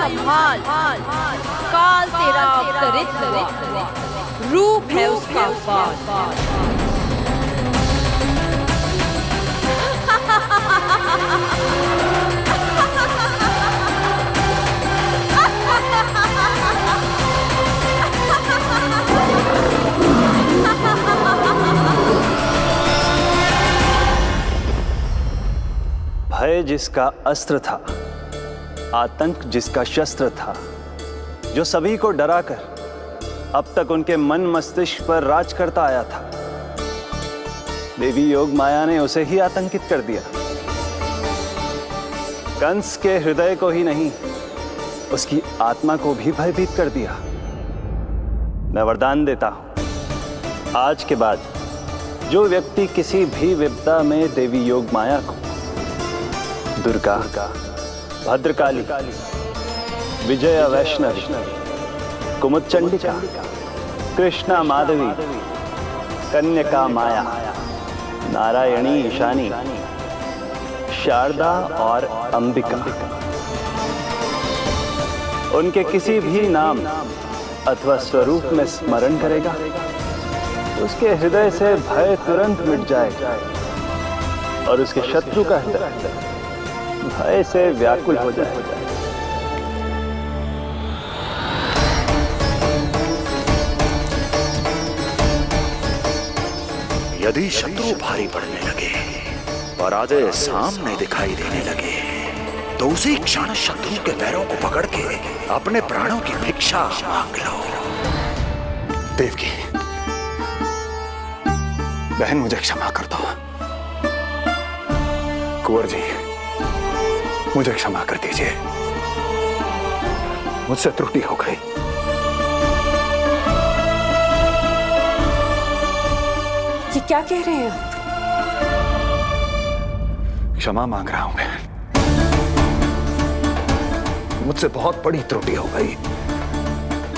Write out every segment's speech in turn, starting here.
संभाल, काल तेरा अवतरित हुआ, रूप है उसका बाल। भय जिसका अस्त्र था, आतंक जिसका शस्त्र था, जो सभी को डराकर अब तक उनके मन मस्तिष्क पर राज करता आया था, देवी योग माया ने उसे ही आतंकित कर दिया। कंस के हृदय को ही नहीं, उसकी आत्मा को भी भयभीत कर दिया। मैं वरदान देता हूं, आज के बाद जो व्यक्ति किसी भी विपदा में देवी योग माया को, दुर्गा, भद्रकाली, विजया वैष्णवी, कुमुदचंडिका, कृष्णा माधवी, कन्यका माया, नारायणी ईशानी, शारदा और अंबिका, उनके किसी भी नाम अथवा स्वरूप में स्मरण करेगा, उसके हृदय से भय तुरंत मिट जाएगा और उसके शत्रु का हृदय भय से व्याकुल हो जाएगा। यदि शत्रु भारी पड़ने लगे, पराजय सामने दिखाई देने लगे, तो उसी क्षण शत्रु के पैरों को पकड़ के अपने प्राणों की भिक्षा मांग लो। देवकी, बहन मुझे क्षमा कर दो। कुंवर जी, मुझे क्षमा कर दीजिए, मुझसे त्रुटि हो गई। ये क्या कह रहे हैं आप? क्षमा मांग रहा हूं बहन, मुझसे बहुत बड़ी त्रुटि हो गई,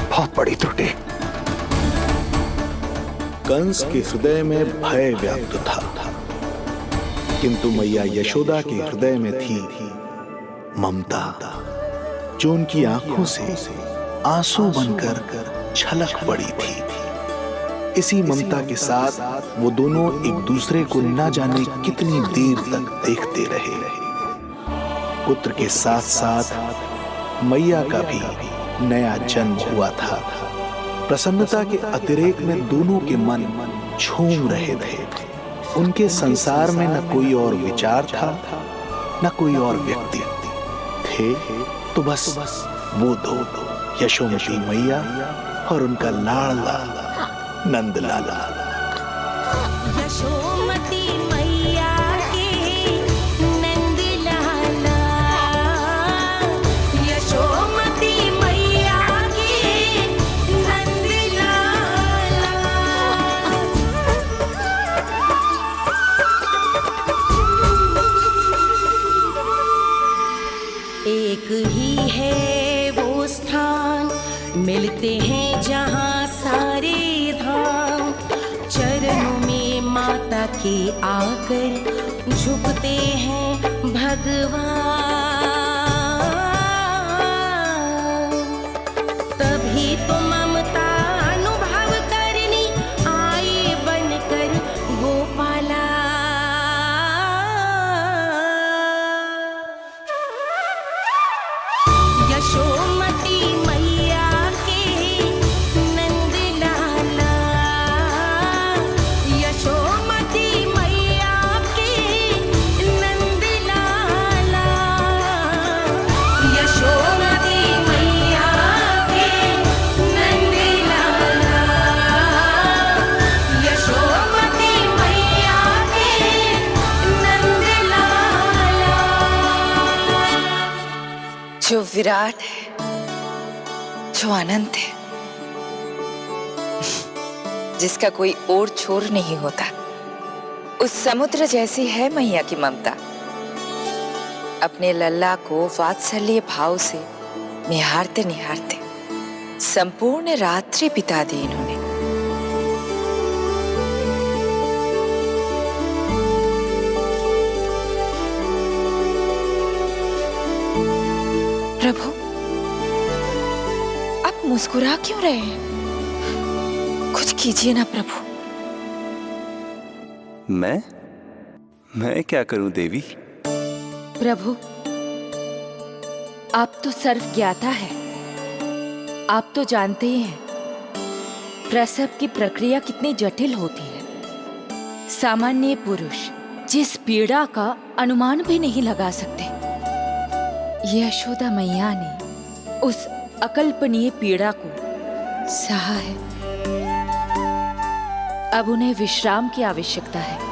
बहुत बड़ी त्रुटि। कंस के हृदय में भय व्याप्त था, किंतु मैया यशोदा के हृदय में थी ममता, जो उनकी आंखों से आंसू बनकर छलक पड़ी थी। इसी ममता के साथ वो दोनों एक दूसरे को न जाने कितनी देर तक देखते रहे। पुत्र के साथ साथ मैया का भी नया जन्म हुआ था। प्रसन्नता के अतिरेक में दोनों के मन झूम रहे थे। उनके संसार में न कोई और विचार था, न कोई और व्यक्ति थे, तो बस वो दो, यशोमती मैया और उनका लाडला नंद लाला। यशोमती मैया के नंद लाला, यशोमती मैया के नंद लाला। एक ही है वो स्थान, मिलते हैं जहाँ सारे धाम। चरणों में माता के आकर झुकते हैं भगवान। तभी तो ममता अनुभव करनी आए बनकर गोपाला। यशोमती मैया के नंद लाला, यशोमती मैया के नंद लाला, यशोमती मैया के नंद लाला, यशोमती मैया के नंद लाला। जो विराट है, जो अनंत है, जिसका कोई ओर छोर नहीं होता, उस समुद्र जैसी है मैया की ममता। अपने लल्ला को वात्सल्य भाव से निहारते निहारते संपूर्ण रात्रि बिता दी इन्होंने। प्रभु, मुस्कुरा क्यों रहे हैं? कुछ कीजिए ना प्रभु। मैं क्या करूं देवी? प्रभु, आप तो सर्व ज्ञाता है। आप तो जानते ही हैं प्रसव की प्रक्रिया कितनी जटिल होती है। सामान्य पुरुष जिस पीड़ा का अनुमान भी नहीं लगा सकते, यशोदा मैया ने उस अकल्पनीय पीड़ा को सहा है। अब उन्हें विश्राम की आवश्यकता है।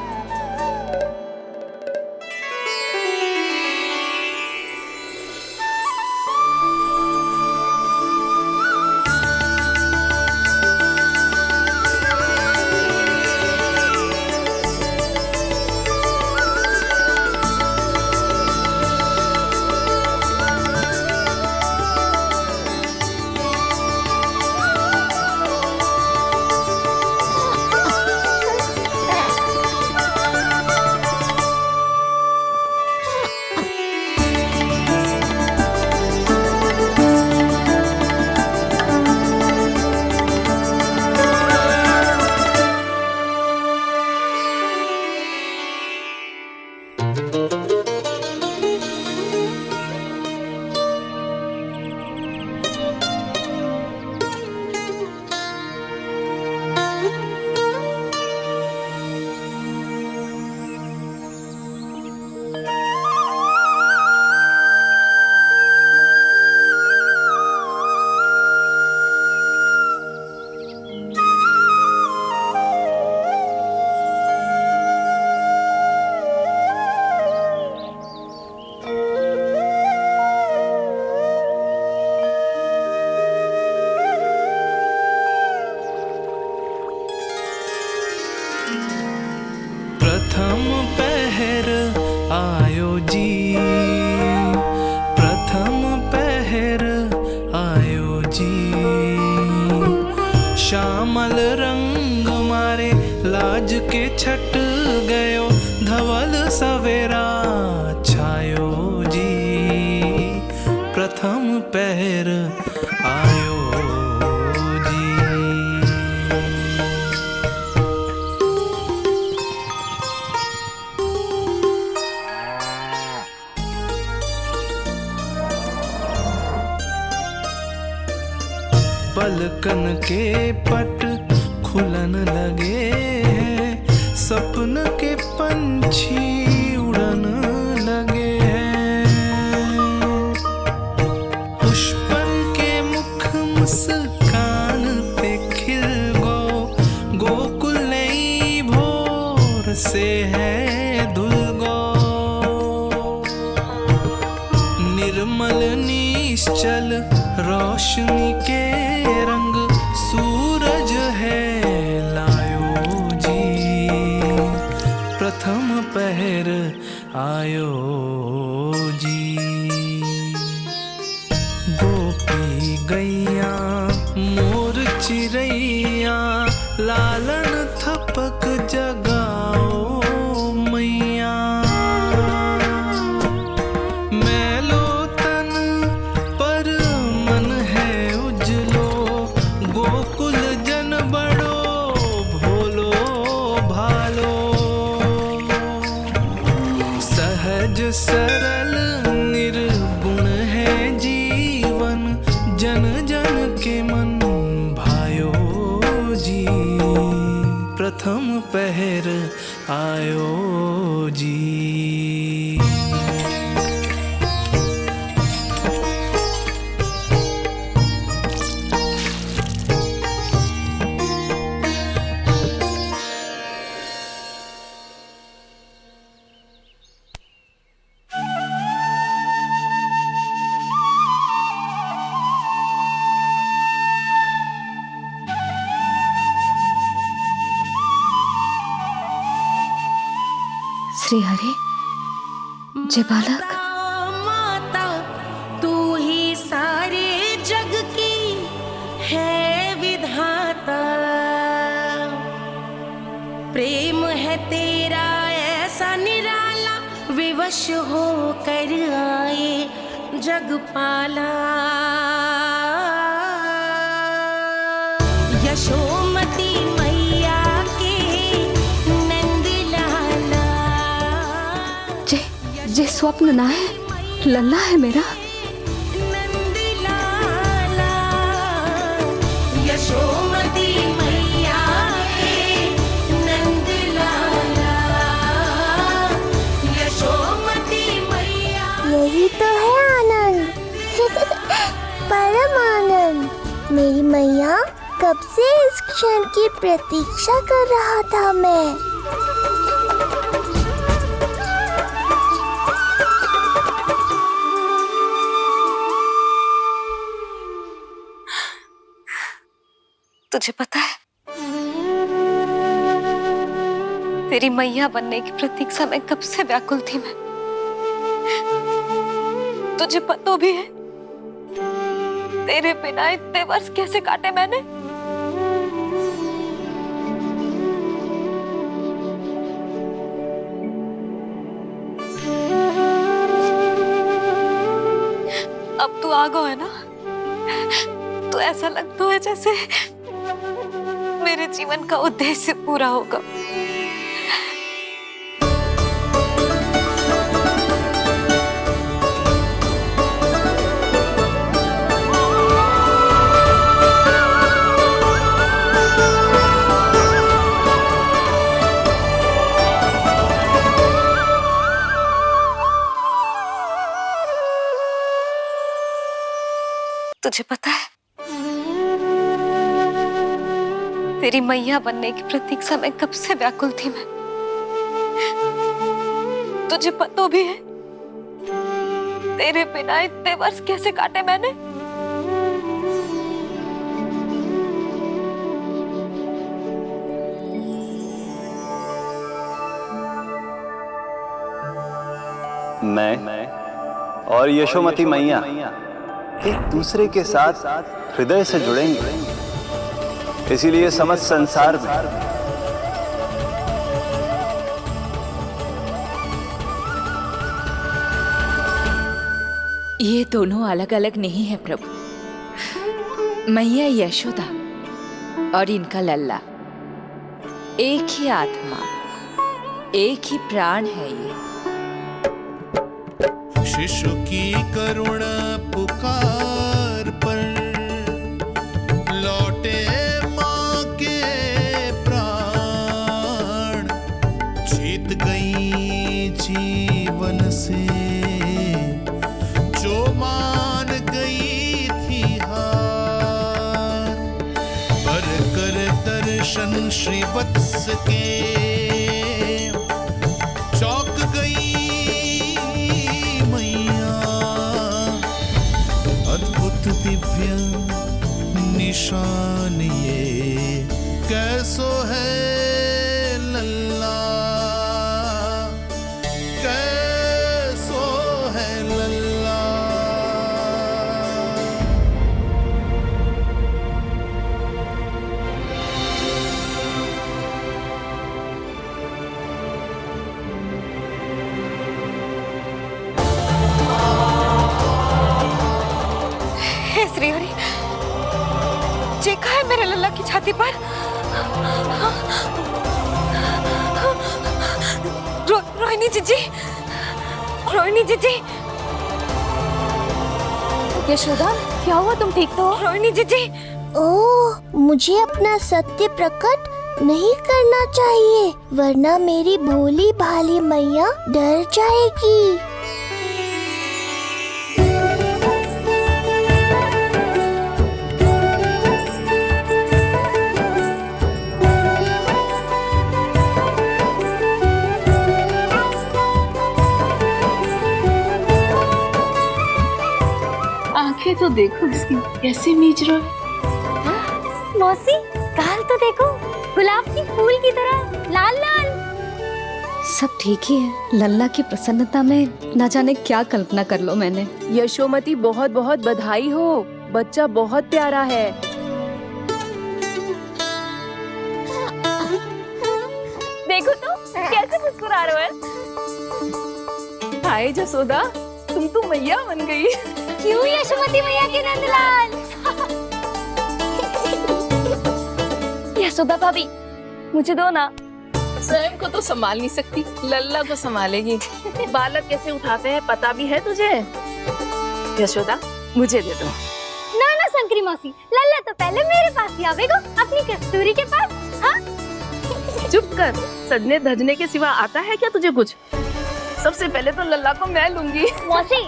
प्रथम पहर आयो जी, प्रथम पहर आयो जी। श्यामल रंग मारे लाज के छट गयो, धवल सवेरा छायो जी। प्रथम पहर आयो जी। पलकन के पट खुलन लगे हैं, सपन के पंछी उड़न लगे हैं। पुष्पन के मुख मुस्कान पे खिल गो, गोकुल नई भोर से है धुल गो। निर्मल निश्चल रोशनी के रंग सूरज है लायो जी। प्रथम पहर आयो जी। गोपी गैया मोर चिड़ैया, लालन थपक जगाओ मैया। मैलो तन पर मन है उजलो, गोकुल जन बड़ो भोलो भालो। सहज सरल निर्गुण है जीवन, जन जन के मन भायो जी। प्रथम पहर आयो जी। श्री हरि, जय बालक। माता तू ही सारे जग की है विधाता। प्रेम है तेरा ऐसा निराला, विवश हो कर आए जग पाला। ये स्वप्न ना है, लल्ला है मेरा। नंदलाला यशोमती मैया के नंदलाला यशोमती मैया। यही तो है आनंद। परम आनंद। मेरी मैया, कब से इस क्षण की प्रतीक्षा कर रहा था मैं। तुझे पता है, तेरी मैया बनने की प्रतीक्षा में कब से व्याकुल थी मैं। तुझे पता भी है तेरे बिना इतने वर्ष कैसे काटे मैंने। अब तू आ गया है ना, तो ऐसा लगता है जैसे मेरे जीवन का उद्देश्य पूरा होगा। तुझे पता है, तेरी मैया बनने की प्रतीक्षा में कब से व्याकुल थी मैं। तुझे पता भी है तेरे बिना इतने वर्ष कैसे काटे मैंने। मैं और यशोमती मैया एक दूसरे के साथ हृदय से जुड़ेंगे, इसीलिए समस्त संसार में ये दोनों अलग अलग नहीं है प्रभु। मैया यशोदा और इनका लल्ला एक ही आत्मा, एक ही प्राण है ये। शिशु की करुण पुकार पर लौटे माँ के प्राण, जीत गई जीवन से जो मान गई थी हार। पर कर दर्शन श्री वत्स के चौक गई दिव्य निशान ये कैसो है लल्ला, कैसो है लल्ला। श्री हरि, देखा है मेरे लल्ला की छाती पर रोहिणी जीजी, रोहिणी जीजी। यशोदा, क्या हुआ, तुम ठीक तो हो? रोहिणी जीजी। ओह, मुझे अपना सत्य प्रकट नहीं करना चाहिए, वरना मेरी भोली भाली मैया डर जाएगी। आंखें तो देखो इसकी कैसे मीच रहा है। मौसी, गाल तो देखो, गुलाब की फूल की तरह लाल लाल। सब ठीक ही है। लल्ला की प्रसन्नता में न जाने क्या कल्पना कर लो मैंने। यशोमती, बहुत बहुत बधाई हो, बच्चा बहुत प्यारा है। देखो तो कैसे मुस्कुरा रहा है। हाय जसोदा, तुम तो मैया बन गई। क्यों यशोमती मैया के नंदलाल। यशोदा भाभी, मुझे दो ना। स्वयं को तो संभाल नहीं सकती, लल्ला को संभालेगी। बालक कैसे उठाते हैं पता भी है तुझे? यशोदा मुझे दे दो। ना ना शंकरी मौसी, लल्ला तो पहले मेरे पास ही आवेगा, अपनी कस्तूरी के पास। हाँ? चुप कर, सजने धजने के सिवा आता है क्या तुझे कुछ? सबसे पहले तो लल्ला को मैं लूंगी। मौसी,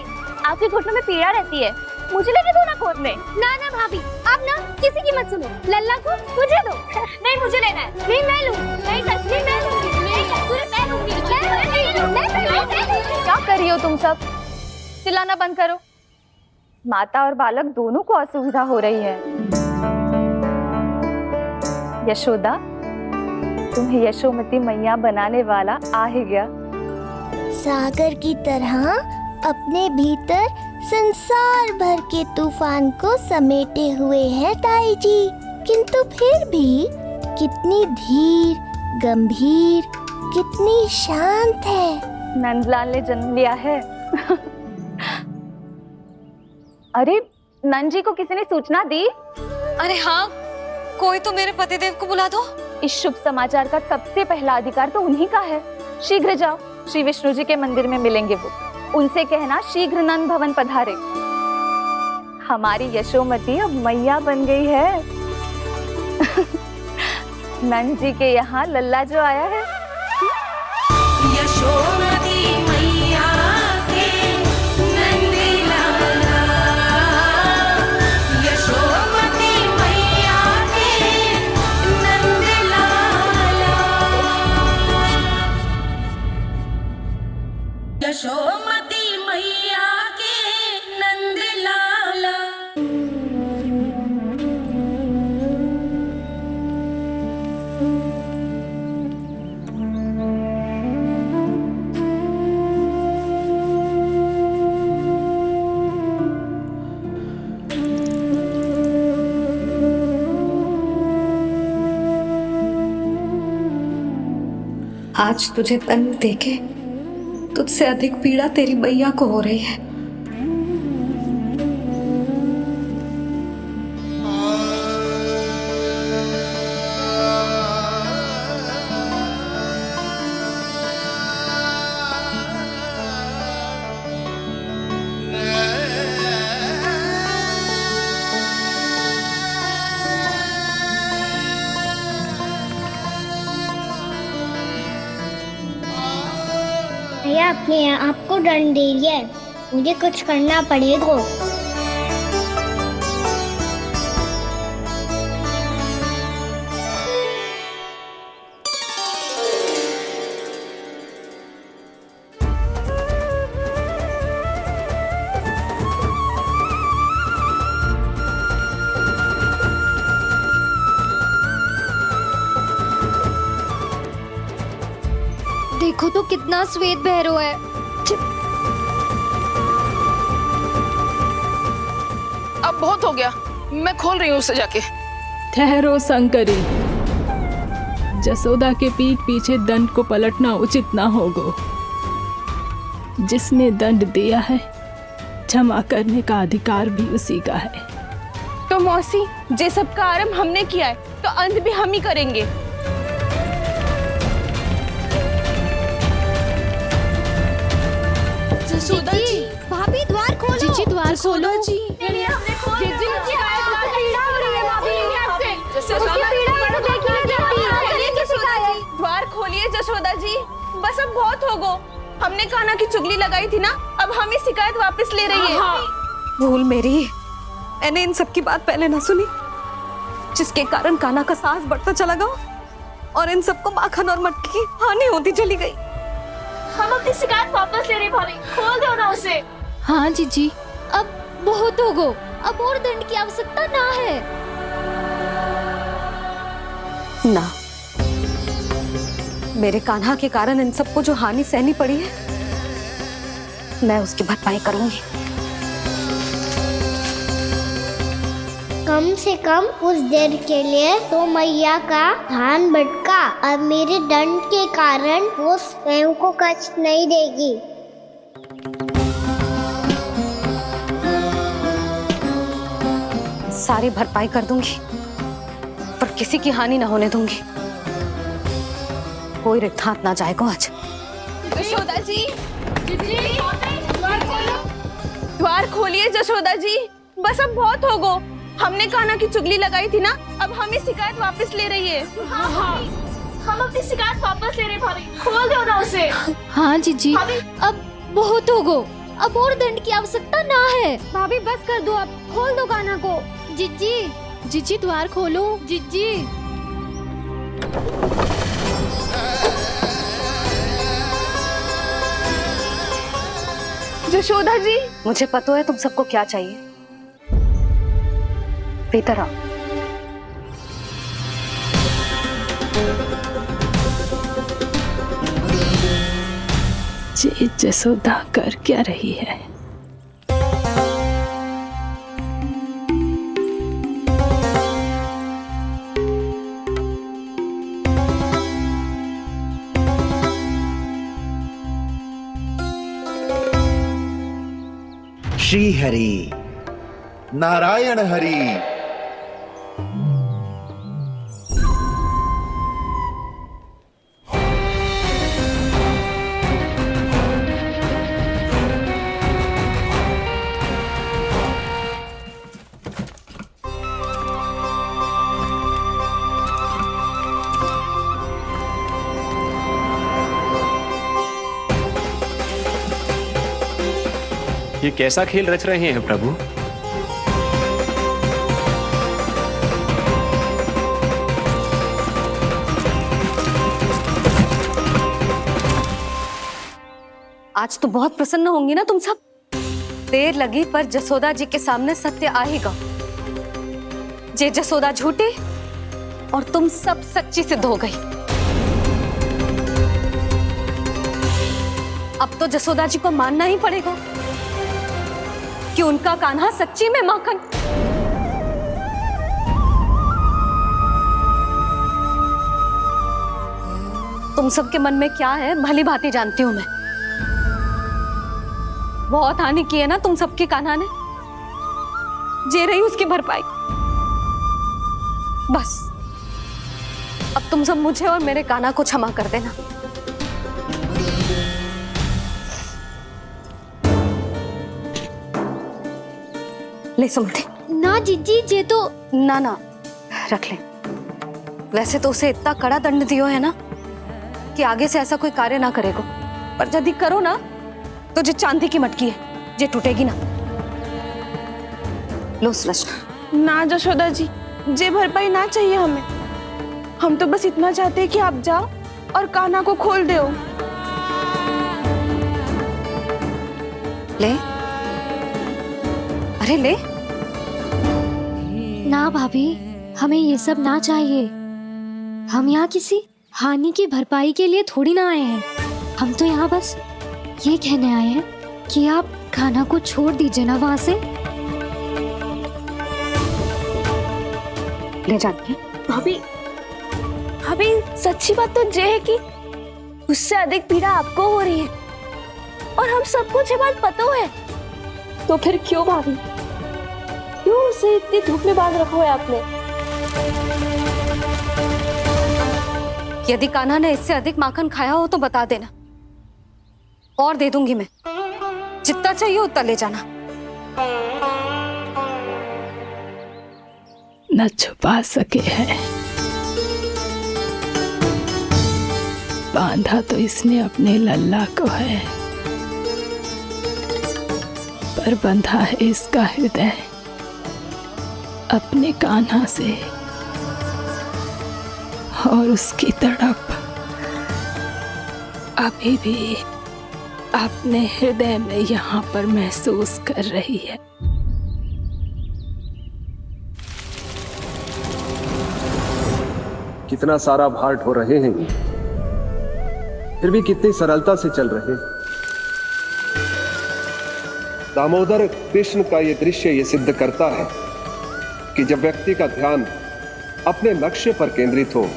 आपके घुटनों में पीड़ा रहती है, मुझे लेके दो ना गोद में। ना ना भाभी, आप ना किसी की मत सुनो, लल्ला को मुझे दो। नहीं मुझे लेना है। नहीं मैं लूँ। नहीं कस्तूरी मैं लूंगी। नहीं कस्तूरी मैं लूंगी। क्या कर रही हो तुम सब? चिल्लाना बंद करो। माता और बालक दोनों को असुविधा हो रही है। यशोदा, तुम्हें यशोमती मैया बनाने वाला आ ही गया। सागर की तरह अपने भीतर संसार भर के तूफान को समेटे हुए है ताई जी, किंतु फिर भी कितनी धीर, गंभीर, कितनी शांत है। नंदलाल ने जन्म लिया है। अरे नंद जी को किसी ने सूचना दी? अरे हाँ, कोई तो मेरे पतिदेव को बुला दो। इस शुभ समाचार का सबसे पहला अधिकार तो उन्हीं का है। शीघ्र जाओ, श्री विष्णु जी के मंदिर में मिलेंगे वो। उनसे कहना शीघ्र नंद भवन पधारे। हमारी यशोमती अब मैया बन गई है। नंद जी के यहाँ लल्ला जो आया है। यशोमती मैया के नंद लाला, यशोमती मैया के नंद लाला, यशोमती मैया के नंद लाला। आज तुझे तन देके तुझसे अधिक पीड़ा तेरी मैया को हो रही है। भैया अपने आपको दंड दे रही है, मुझे कुछ करना पड़ेगा। देखो तो कितना श्वेत भैरव है। अब बहुत हो गया, मैं खोल रही हूँ उसे जाके। ठहरो शंकरी, जसोदा के पीठ पीछे दंड को पलटना उचित ना होगा। जिसने दंड दिया है, क्षमा करने का अधिकार भी उसी का है। तो मौसी, जे सब का आरंभ हमने किया है, तो अंत भी हम ही करेंगे। जसोदा जी, भाभी द्वार खोलो। जीजी द्वार खोलो। जी हमने खोल दिया। द्वार खोलिए जसोदा जी, बस अब बहुत हो गो। हमने कान्हा की चुगली लगाई थी ना, अब हम ही शिकायत वापस ले रही है। भूल मेरी, मैंने इन सब की बात पहले ना सुनी, जिसके कारण कान्हा का साहस बढ़ता चला गया और इन सबको माखन और मटकी की हानि होती चली गई। हम अपनी शिकायत वापस ले रहे भाभी, खोल दो ना उसे। हाँ जीजी, अब बहुत हो गो, अब और दंड की आवश्यकता ना है। ना, मेरे कान्हा के कारण इन सबको जो हानि सहनी पड़ी है, मैं उसकी भरपाई करूंगी। कम से कम कुछ देर के लिए तो मैया का ध्यान भटका, अब मेरे दंड के कारण वो स्वयं को कष्ट नहीं देगी। सारी भरपाई कर दूंगी, पर किसी की हानि न होने दूंगी। कोई रिक्त हाथ ना जाएगा आज। जशोदा जी, द्वार खोलिए जशोदा जी। बस अब बहुत हो गो। हमने कान्हा की चुगली लगाई थी ना, अब हम ही शिकायत वापस ले रही है। हम अपनी शिकायत वापस ले रहे भाभी, खोल दो ना उसे। हाँ जीजी, अब बहुत हो गो, अब और दंड की आवश्यकता ना है। भाभी बस कर दो, अब खोल दो कान्हा को। जीजी, जीजी द्वार खोलो जीजी। जशोदा जी, मुझे पता है तुम सबको क्या चाहिए। भीतर आओ। जी जसोदा कर क्या रही है? श्री हरि नारायण हरि। ये कैसा खेल रच रहे हैं प्रभु? आज तो बहुत प्रसन्न होंगी ना तुम सब। देर लगी पर जसोदा जी के सामने सत्य आएगा। जे जसोदा झूठी और तुम सब सच्ची सिद्ध हो गई। अब तो जसोदा जी को मानना ही पड़ेगा कि उनका कान्हा सच्ची में माखन। तुम सबके मन में क्या है भली भांति जानती हूं मैं। बहुत हानि की है ना तुम सबके कान्हा ने, जे रही उसकी भरपाई। बस अब तुम सब मुझे और मेरे कान्हा को क्षमा कर देना। ले सुमति। ना जीजी, जे तो ना रख ले। वैसे तो उसे इतना कड़ा दंड दियो है ना कि आगे से ऐसा कोई कार्य ना करेगा, पर यदि करो ना तो जो चांदी की मटकी है जे टूटेगी ना। लो सुलक्षणा। ना जशोदा जी, जे भरपाई ना चाहिए हमें। हम तो बस इतना चाहते हैं कि आप जाओ और कान्हा को खोल दो। ले, अरे ले। ना भाभी, हमें ये सब ना चाहिए। हम यहाँ किसी हानि की भरपाई के लिए थोड़ी ना आए हैं। हम तो यहाँ बस ये कहने आए हैं कि आप कान्हा को छोड़ दीजिए ना वहां से। ले जाती भाभी, भाभी सच्ची बात तो ये है कि उससे अधिक पीड़ा आपको हो रही है और हम सबको ये बात पता है। तो फिर क्यों भाभी, क्यों उसे इतनी धूप में बांध रखा है आपने? यदि कान्हा ने इससे अधिक माखन खाया हो तो बता देना, और दे दूंगी मैं। जितना चाहिए उतना ले जाना। न छुपा सके हैं, बांधा तो इसने अपने लल्ला को है, पर बंधा है इसका हृदय अपने कान्हा से। और उसकी तड़प अभी भी अपने हृदय में यहाँ पर महसूस कर रही है। कितना सारा भार ढो रहे हैं, फिर भी कितनी सरलता से चल रहे हैं। दामोदर कृष्ण का ये दृश्य ये सिद्ध करता है कि जब व्यक्ति का ध्यान अपने लक्ष्य पर केंद्रित हो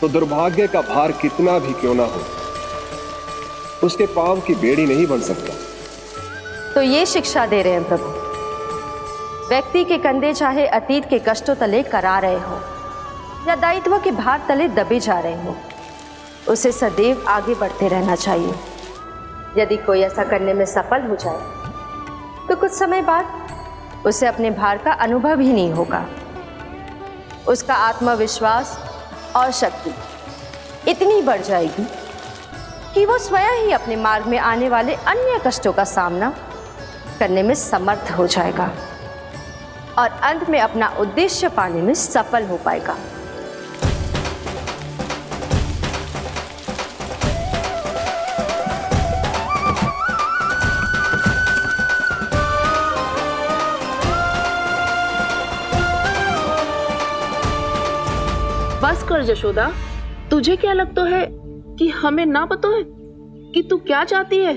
तो दुर्भाग्य का भार कितना भी क्यों ना हो, उसके पांव की बेड़ी नहीं बन सकता। तो ये शिक्षा दे रहे हैं प्रभु, व्यक्ति के कंधे चाहे अतीत के कष्टों तले करा रहे हो या दायित्व के भार तले दबे जा रहे हो, उसे सदैव आगे बढ़ते रहना चाहिए। यदि कोई ऐसा करने में सफल हो जाए तो कुछ समय बाद उसे अपने भार का अनुभव ही नहीं होगा। उसका आत्मविश्वास और शक्ति इतनी बढ़ जाएगी कि वो स्वयं ही अपने मार्ग में आने वाले अन्य कष्टों का सामना करने में समर्थ हो जाएगा और अंत में अपना उद्देश्य पाने में सफल हो पाएगा। बस कर जशोदा, तुझे क्या लगता है कि हमें ना पता है कि तू क्या चाहती है?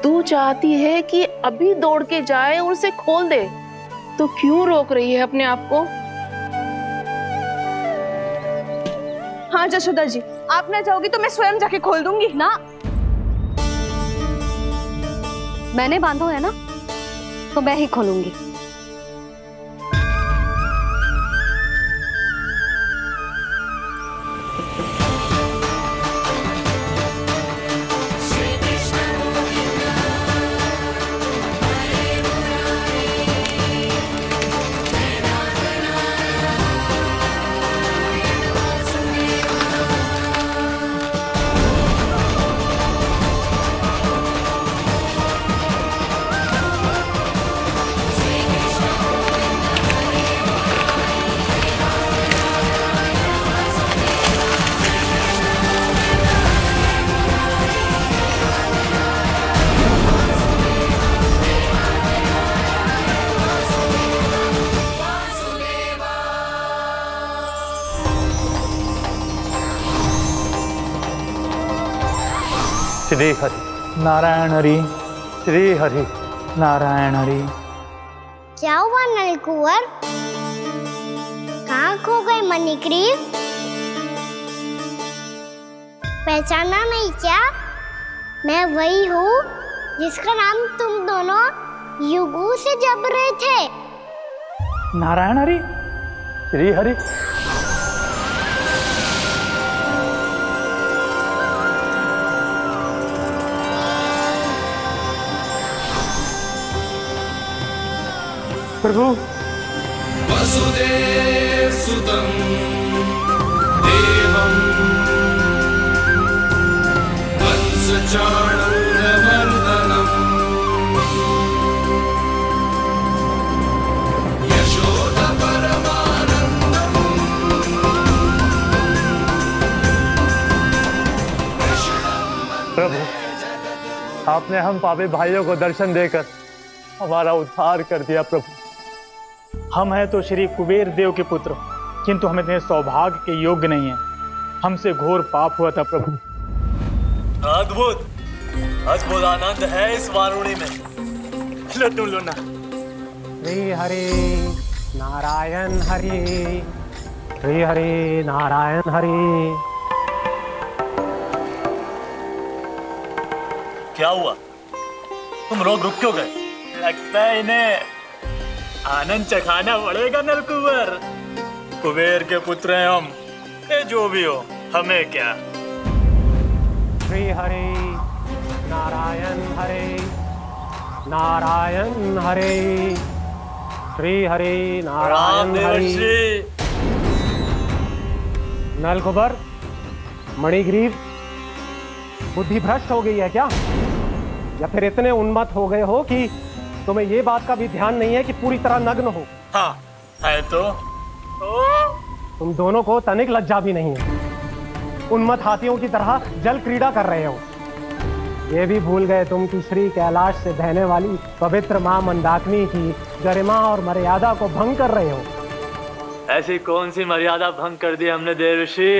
तू चाहती है कि अभी दौड़ के जाए और उसे खोल दे, तो क्यों रोक रही है अपने आप को? हाँ जशोदा जी, आप ना चाहोगी तो मैं स्वयं जाके खोल दूंगी। ना, मैंने बांधो है ना, तो मैं ही खोलूंगी। श्री हरि नारायण हरि, श्री हरि नारायण हरि। क्या हुआ नलकुंवर? कहाँ खो गए मणिग्रीव? पहचाना नहीं क्या? मैं वही हूँ जिसका नाम तुम दोनों युगों से जप रहे थे। नारायण हरि, श्री हरि। प्रभु वसुदेव सुतं देवं वंशचाणूरमर्दनम् यशोदा परमानन्दम् प्रभु, आपने हम पापी भाइयों को दर्शन देकर हमारा उद्धार कर दिया। प्रभु, हम हैं तो श्री कुबेर देव के पुत्र, किंतु हम इतने सौभाग्य के योग्य नहीं हैं। हमसे घोर पाप हुआ था प्रभु। अद्भुत अद्भुत आनंद है इस वारुणी में। लो तुम लो ना। श्री हरि नारायण हरि, श्री हरि नारायण हरि। क्या हुआ? तुम रोक क्यों गए? लगता है इन्हें आनंद चखाना पड़ेगा नलकुंवर। कुबेर के पुत्र हैं हम, ये जो भी हो हमें क्या। श्री हरि नारायण हरि, नारायण हरि, श्री हरि नारायण हरि। नलकुबर, मणिग्रीव, बुद्धि भ्रष्ट हो गई है क्या? या फिर इतने उन्मत्त हो गए हो कि तुम्हें ये बात का भी ध्यान नहीं है कि पूरी तरह नग्न हो? हाँ है तो तुम दोनों को तनिक लज्जा भी नहीं है। उन्मत्त हाथियों की तरह जल क्रीड़ा कर रहे हो। ये भी भूल गए तुम कि श्री कैलाश से बहने वाली पवित्र मां मंदाकिनी की गरिमा और मर्यादा को भंग कर रहे हो। ऐसी कौन सी मर्यादा भंग कर दी हमने देवर्षि?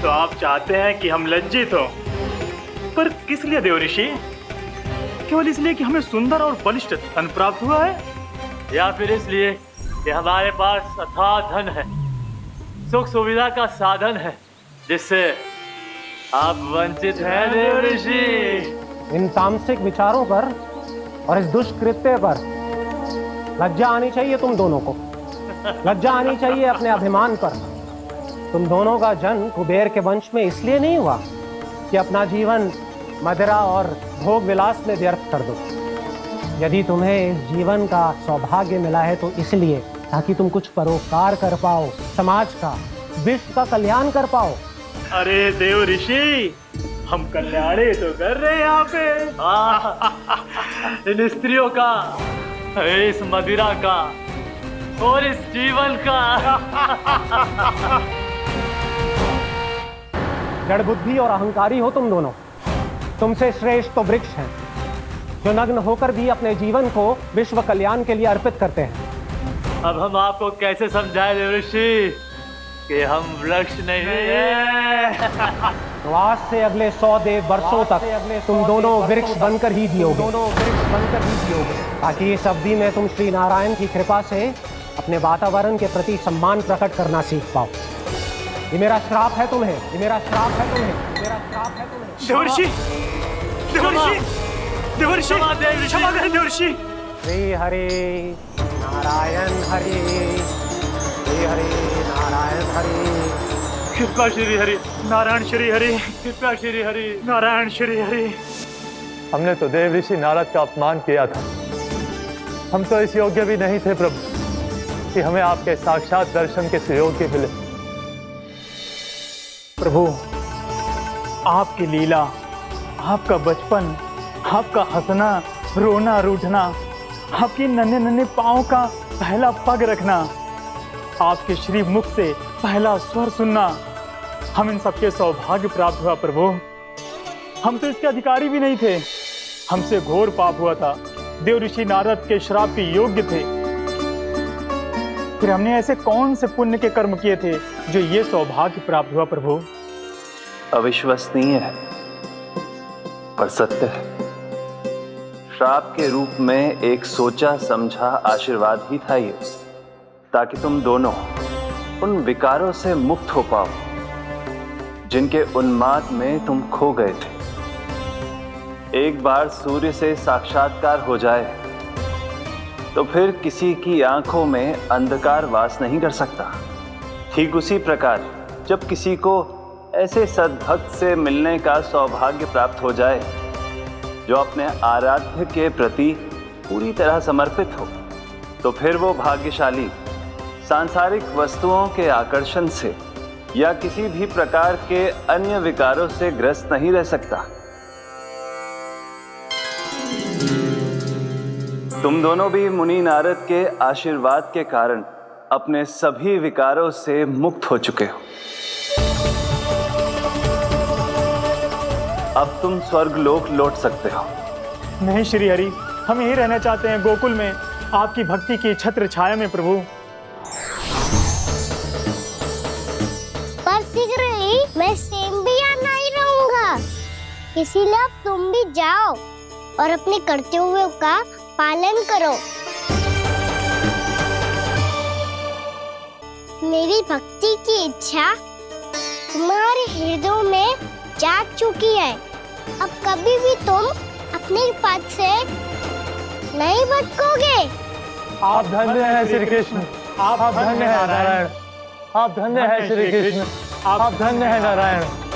तो आप चाहते हैं कि हम लज्जित हो, पर किस लिए देवर्षि? केवल इसलिए कि हमें सुंदर और बलिष्ठ धन प्राप्त हुआ है, या फिर इसलिए कि हमारे पास अथाह धन है, सुख सुविधा का साधन है, जिससे आप वंचित हैं देवर्षि? इन तामसिक विचारों पर और इस दुष्कृत्य पर लज्जा आनी चाहिए तुम दोनों को। लज्जा आनी चाहिए अपने अभिमान पर। तुम दोनों का जन्म कुबेर के वंश में इसलिए नहीं हुआ कि अपना जीवन मदिरा और भोग विलास में व्यर्थ कर दो। यदि तुम्हें इस जीवन का सौभाग्य मिला है तो इसलिए ताकि तुम कुछ परोपकार कर पाओ, समाज का, विश्व का कल्याण कर पाओ। अरे देव ऋषि, हम कल्याणी तो कर रहे हैं यहाँ पे। इन स्त्रियों का, इस मदिरा का और इस जीवन का। जड़ बुद्धि और अहंकारी हो तुम दोनों। तुमसे श्रेष्ठ तो वृक्ष हैं जो नग्न होकर भी अपने जीवन को विश्व कल्याण के लिए अर्पित करते हैं। अब हम आपको कैसे समझाएं देव ऋषि कि हम वृक्ष नहीं हैं। तो आज से अगले 100 वर्षों तक तुम दोनों वृक्ष बनकर ही जियोगे, ताकि इस अवधि में तुम श्री नारायण की कृपा से अपने वातावरण के प्रति सम्मान प्रकट करना सीख पाओ। ये मेरा श्राप है तुम्हें, ये मेरा श्राप है तुम्हें, मेरा श्राप है तुम्हें। देवर्षि, देवर्षि, देवर्षि, क्षमा करें देवर्षि। श्री हरि नारायण हरि, श्री हरि नारायण हरि। कृपा श्री हरि नारायण श्री हरि, कृपा श्री हरि नारायण श्री हरि। हमने तो देव ऋषि नारद का अपमान किया था। हम तो इस योग्य भी नहीं थे प्रभु कि हमें आपके साक्षात दर्शन के सुयोग्य मिले। प्रभु, आपकी लीला, आपका बचपन, आपका हंसना, रोना, रूठना, आपकी नन्हे नन्हे पाँव का पहला पग रखना, आपके श्री मुख से पहला स्वर सुनना, हम इन सबके सौभाग्य प्राप्त हुआ प्रभु। हम तो इसके अधिकारी भी नहीं थे। हमसे घोर पाप हुआ था, देव ऋषि नारद के श्राप के योग्य थे। फिर हमने ऐसे कौन से पुण्य के कर्म किए थे जो ये सौभाग्य प्राप्त हुआ प्रभु? अविश्वसनीय है पर सत्य है। श्राप के रूप में एक सोचा समझा आशीर्वाद ही था ये, ताकि तुम दोनों उन विकारों से मुक्त हो पाओ जिनके उन्माद में तुम खो गए थे। एक बार सूर्य से साक्षात्कार हो जाए तो फिर किसी की आंखों में अंधकार वास नहीं कर सकता। ठीक उसी प्रकार जब किसी को ऐसे सद्भक्त से मिलने का सौभाग्य प्राप्त हो जाए जो अपने आराध्य के प्रति पूरी तरह समर्पित हो, तो फिर वो भाग्यशाली सांसारिक वस्तुओं के आकर्षण से या किसी भी प्रकार के अन्य विकारों से ग्रस्त नहीं रह सकता। तुम दोनों भी मुनि नारद के आशीर्वाद के कारण अपने सभी विकारों से मुक्त हो चुके हो। अब तुम स्वर्गलोक लौट सकते हो। नहीं श्री हरि, हम यहीं रहना चाहते हैं, गोकुल में, आपकी भक्ति की छत्र छाया में प्रभु। पर शीघ्र ही मैं सेम्बिया नहीं रहूंगा, इसीलिए अब तुम भी जाओ और अपने कर्तव्यों का पालन करो। मेरी भक्ति की इच्छा तुम्हारे हृदयों में जाग चुकी है। अब कभी भी तुम अपने पद से नहीं भटकोगे। आप धन्य हैं श्री कृष्ण, आप धन्य हैं नारायण, आप धन्य हैं श्री कृष्ण, आप धन्य हैं नारायण।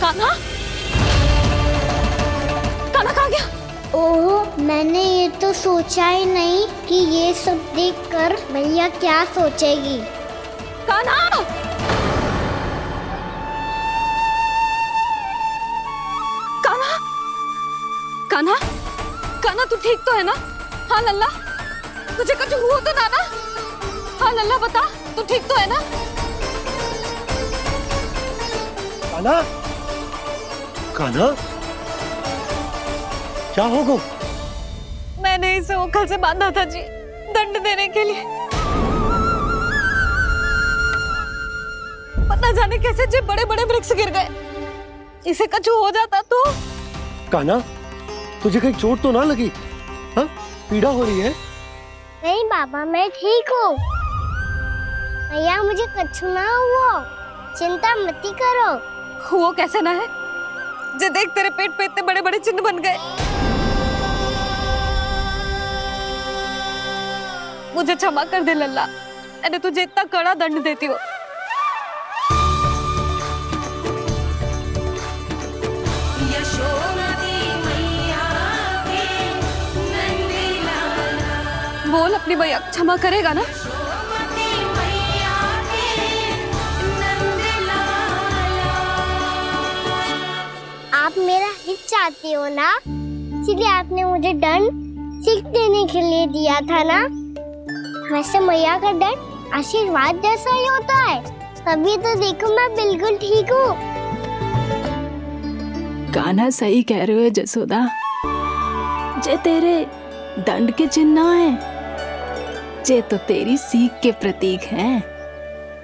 कान्हा, कान्हा कहाँ गया? ओह, मैंने ये तो सोचा ही नहीं कि ये सब देखकर मैया क्या सोचेगी। कान्हा! कान्हा! कान्हा! कान्हा तू ठीक तो है ना? हाँ लल्ला, तुझे कुछ हुआ तो ना ना? हाँ लल्ला बता, तू ठीक तो है ना? कान्हा, कान्हा, क्या होगा? मैंने इसे ओखल से बांधा था जी, दंड देने के लिए। पता जाने कैसे जे बड़े बड़े वृक्ष गिर गए। इसे कुछ हो जाता तो? कान्हा, तुझे कहीं चोट तो ना लगी? हाँ, पीड़ा हो रही है? नहीं बाबा, मैं ठीक हूँ। भैया मुझे कछु ना हुआ, चिंता मत करो। वो कैसे ना है? जे देख तेरे पेट पे इतने बड़े बड़े चिन्ह बन गए। मुझे क्षमा कर दे लल्ला, मैंने तुझे इतना कड़ा दंड देती हूँ। बोल अपनी भैया क्षमा करेगा ना? आप मेरा हित चाहते हो ना, इसलिए आपने मुझे दंड सीख देने के लिए दिया था ना। वैसे मैया का दंड आशीर्वाद जैसा ही होता है, तभी तो देखो मैं बिल्कुल ठीक हूँ। कान्हा सही कह रहे हो जसोदा, जे तेरे दंड के चिन्ह है, जे तो तेरी सीख के प्रतीक हैं।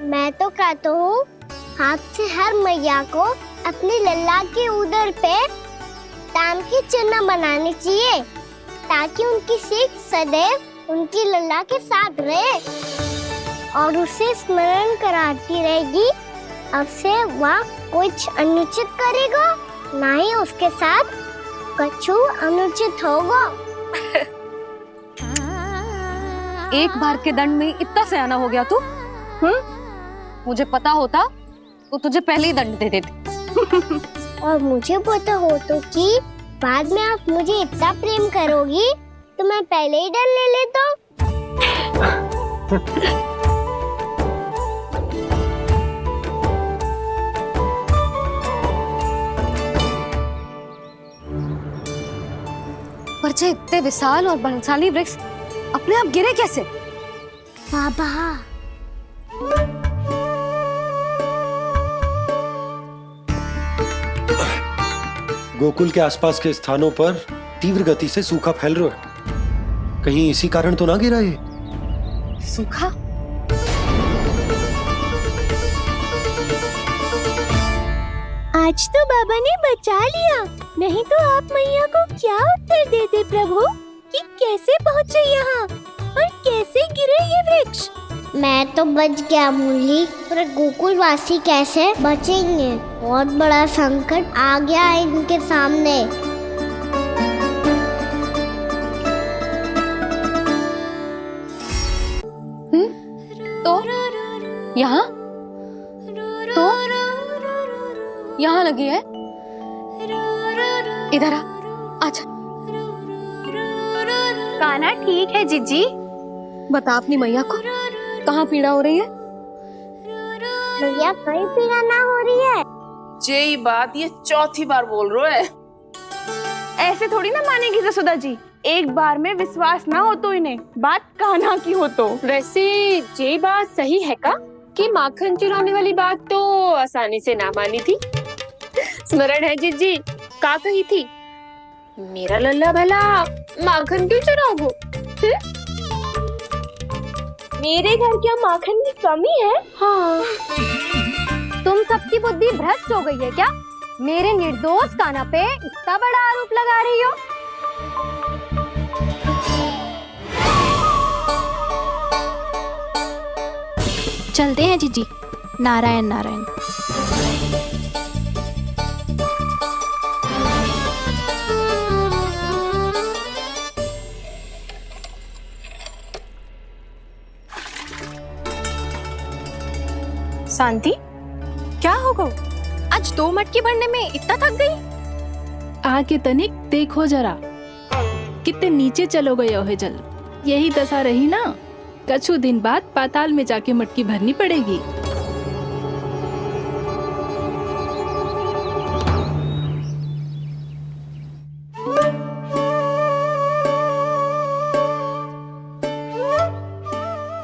मैं तो कहता हूँ हाथ से हर मैया को अपने लल्ला के उदर पे ताम के चिन्ह बनाने चाहिए, ताकि उनकी सीख सदैव उनकी लल्ला के साथ रहे और उसे स्मरण कराती रहेगी। अब से वह कुछ अनुचित करेगा, ना ही उसके साथ कछु अनुचित होगा। एक बार के दंड में इतना सयाना हो गया तू? मुझे पता होता तो तुझे पहले ही दंड दे देती। और मुझे पता हो तो कि बाद में आप मुझे इतना प्रेम करोगी तो मैं पहले ही दंड ले लेता। पर जे इतने विशाल और बलशाली वृक्ष अपने आप गिरे कैसे? बाबा गोकुल के आसपास के स्थानों पर तीव्र गति से सूखा फैल रहा है, कहीं इसी कारण तो ना गिरा ये? सूखा? आज तो बाबा ने बचा लिया, नहीं तो आप मैया को क्या उत्तर देते प्रभु कि कैसे पहुँचे यहाँ और कैसे गिरे ये वृक्ष। मैं तो बच गया मुरली, पर गोकुलवासी कैसे बचेंगे? बहुत बड़ा संकट आ गया है इनके सामने। तो यहाँ तो यहाँ लगी है। इधर आ, आजा। कान्हा ठीक है जीजी। बता अपनी मैया को कहाँ पीड़ा हो रही है? मैया कहीं पीड़ा ना हो रही है। जे बात ये चौथी बार बोल रहे है। ऐसे थोड़ी ना मानेगी जसोदा जी, एक बार में विश्वास ना हो तो इन्हें, बात कान्हा की हो तो। वैसे ये बात सही है का कि माखन चुराने वाली बात तो आसानी से ना मानी थी? स्मरण है जीजी का कही थी, मेरा लल्ला भला माखन क्यों चुराओगो? मेरे घर क्या माखन की कमी है? हाँ। तुम सबकी बुद्धि भ्रष्ट हो गई है क्या? मेरे निर्दोष कान्हा पे इतना बड़ा आरोप लगा रही हो? चलते हैं जीजी। नारायण नारायण। शांति, क्या होगा? आज 2 मटकी भरने में इतना थक गई? आके तनिक देखो जरा, कितने नीचे चलो गए हो जल। यही दशा रही ना, कछु दिन बाद पाताल में जाके मटकी भरनी पड़ेगी।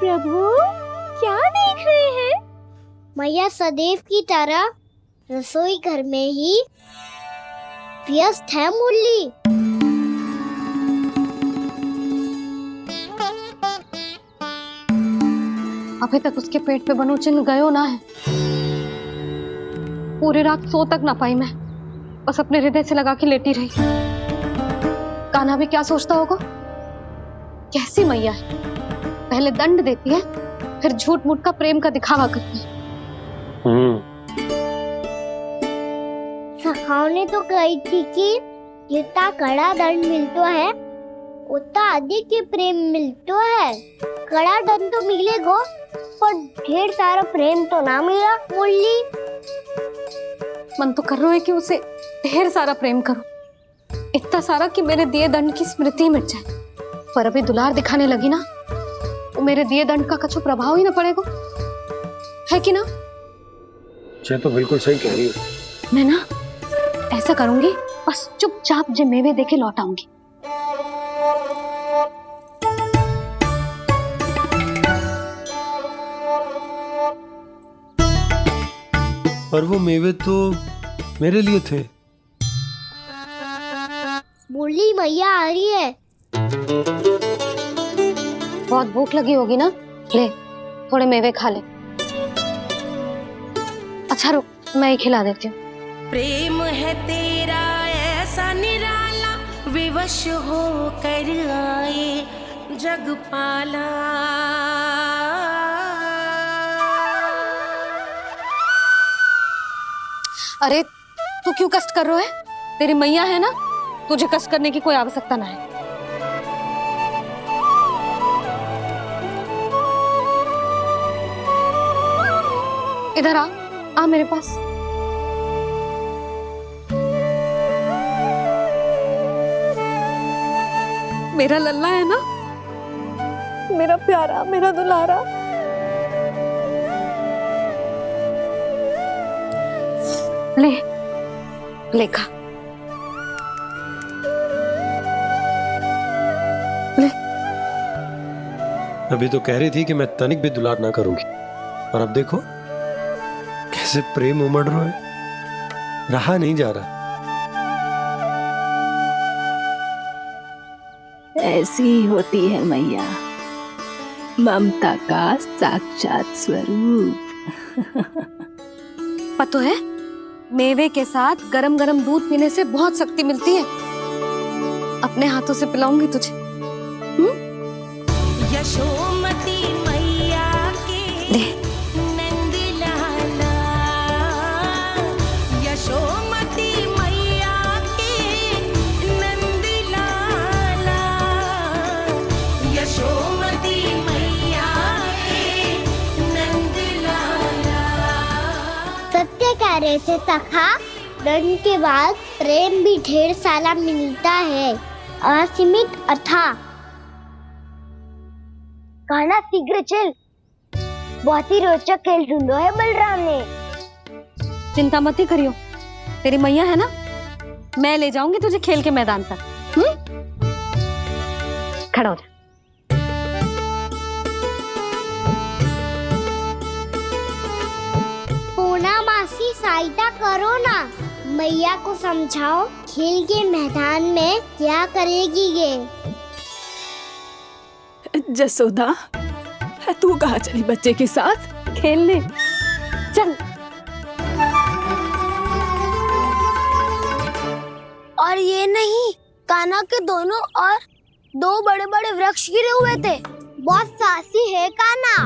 प्रभु क्या देख रहे हैं? मैया सदैव की तरह रसोई घर में ही व्यस्त है मुरली। अभी तक उसके पेट पे बनो चिन्ह गयो ना है। पूरी रात सो तक ना पाई मैं, बस अपने हृदय से लगा के लेटी रही। कान्हा भी क्या सोचता होगा, कैसी मैया है, पहले दंड देती है, फिर झूठ मूठ का प्रेम का दिखावा करती है। सखाओ ने तो कही थी कि जितना कड़ा दंड मिलतो है उतना अधिक ही प्रेम मिलतो है। कड़ा दंड तो मिलेगो पर ढेर सारा प्रेम तो ना मिला। मुरली मन तो कर रहा है कि उसे ढेर सारा प्रेम करूं, इतना सारा कि मेरे दिए दंड की स्मृति मिट जाए। पर अभी दुलार दिखाने लगी ना, वो मेरे दिए दंड का कछु प्रभाव ही ना पड़ेगा, है कि ना? ये तो बिल्कुल सही कह रही हो। मैं ना ऐसा करूंगी, बस चुपचाप जे मेवे देके लौट आऊंगी। पर वो मेवे तो मेरे लिए थे। मुरली मैया आ रही है। बहुत भूख लगी होगी ना, ले थोड़े मेवे खा ले। अच्छा रुक, मैं ही खिला देती हूँ। प्रेम है तेरा ऐसा निराला, विवश हो कर आए जगपाला। अरे तू क्यों कष्ट कर रहा है? तेरी मैया है ना, तुझे कष्ट करने की कोई आवश्यकता ना है। इधर आ मेरे पास। मेरा लल्ला है ना, मेरा प्यारा, मेरा दुलारा। ले खा। ले। अभी तो कह रही थी कि मैं तनिक भी दुलार ना करूंगी, और अब देखो कैसे प्रेम उमड़ रहा है, रहा नहीं जा रहा। ऐसी ही होती है मैया, ममता का साक्षात स्वरूप। पता है, मेवे के साथ गरम गरम दूध पीने से बहुत शक्ति मिलती है। अपने हाथों से पिलाऊंगी तुझे। यशोमती मैया के नंद लाला, यशोमती मैया के नंद लाला, यशोमती मैया के नंद लाला। सत्य कह रहे थे सखा, दंड के बाद प्रेम भी ढेर सारा मिलता है, असीमित अथाह। गाना शीघ्र चल, बहुत ही रोचक खेल ढूंढो है बलराम ने। चिंता मत ही करियो, तेरी मैया है ना, मैं ले जाऊंगी तुझे खेल के मैदान तक। खड़ा हो जा। पूना मासी सहायता करो ना, मैया को समझाओ खेल के मैदान में क्या करेगी ये। जसोदा, तू कहाँ चली बच्चे के साथ खेलने? चल। और ये नहीं, कान्हा के दोनों और दो बड़े बड़े वृक्ष गिरे हुए थे। बहुत साहसी है कान्हा।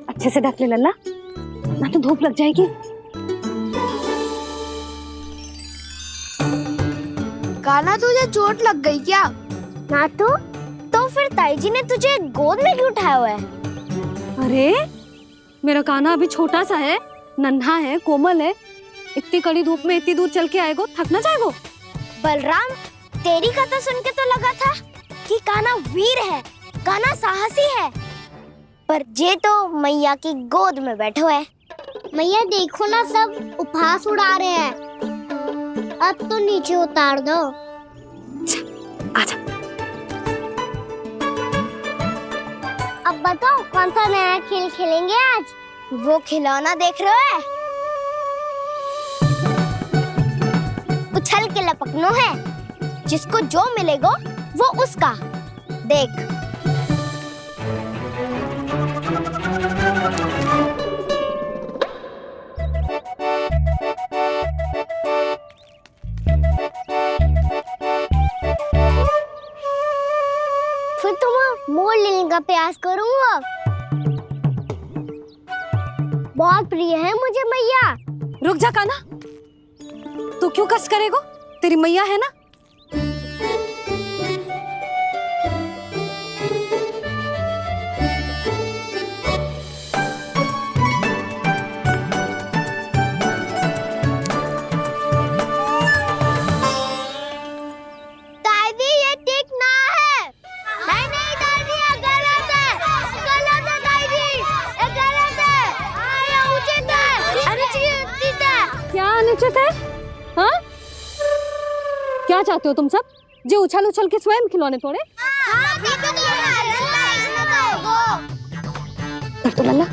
अच्छे से ढक ले लल्ला, ना तो धूप लग जाएगी। कान्हा तुझे चोट लग गई क्या? ना तो फिर ताई जी ने तुझे गोद में क्यों उठाया हुआ है? अरे मेरा कान्हा अभी छोटा सा है, नन्हा है, कोमल है। इतनी कड़ी धूप में इतनी दूर चल के आएगो, थक ना जाएगो? बलराम, तेरी कथा सुन के तो लगा था कि कान्हा वीर है, कान्हा साहसी है, पर जे तो मैया की गोद में बैठो है। मैया देखो ना, सब उपहास उड़ा रहे हैं। अब तो नीचे उतार दो। आजा। अब बताओ कौन सा नया खेल खेलेंगे आज? वो खिलौना देख रहे हो? उछल के लपकनो है, जिसको जो मिलेगा वो उसका। देख। फिर तुम मोड़ लेने का प्रयास करूंगा। बहुत प्रिय है मुझे मैया। रुक जा कान्हा, तू क्यों कष्ट करेगो? तेरी मैया है ना। दादी ये ठीक ना है। नहीं दादी, ये गलत है। गलत है दादी, ये गलत है। ये उचित है, अनुचित है। क्या अनुचित है? हाँ? क्या चाहते हो तुम सब? जो उछल उछल के स्वयं खिलौने तोड़े? तो लल्ला,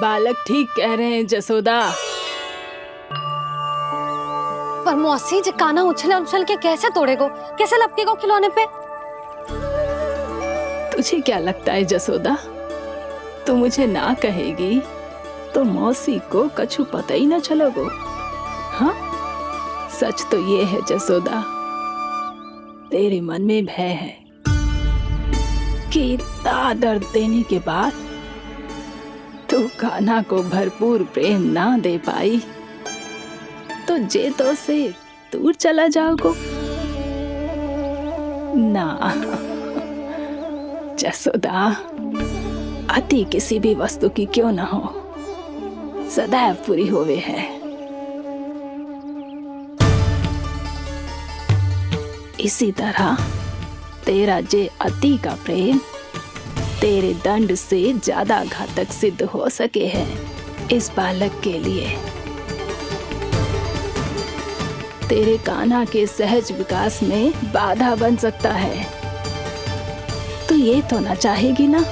बालक ठीक कह रहे हैं जसोदा। पर मौसी जो कान्हा उछल उछल के कैसे तोड़ेगो? कैसे लपकेगो खिलौने पे? तुझे क्या लगता है जसोदा, तू मुझे ना कहेगी तो मौसी को कछु पता ही ना चलोगो? हाँ, सच तो ये है जसोदा, तेरे मन में भय है कि इतना दर्द देने के बाद तू कान्हा को भरपूर प्रेम ना दे पाई तो जेतो से दूर चला जाओगो ना। जसोदा, अति किसी भी वस्तु की क्यों ना हो, सदैव पूरी होवे है। इसी तरह तेरा जे अति का प्रेम तेरे दंड से ज्यादा घातक सिद्ध हो सके है इस बालक के लिए। तेरे कान्हा के सहज विकास में बाधा बन सकता है। तो ये तो ना चाहेगी ना?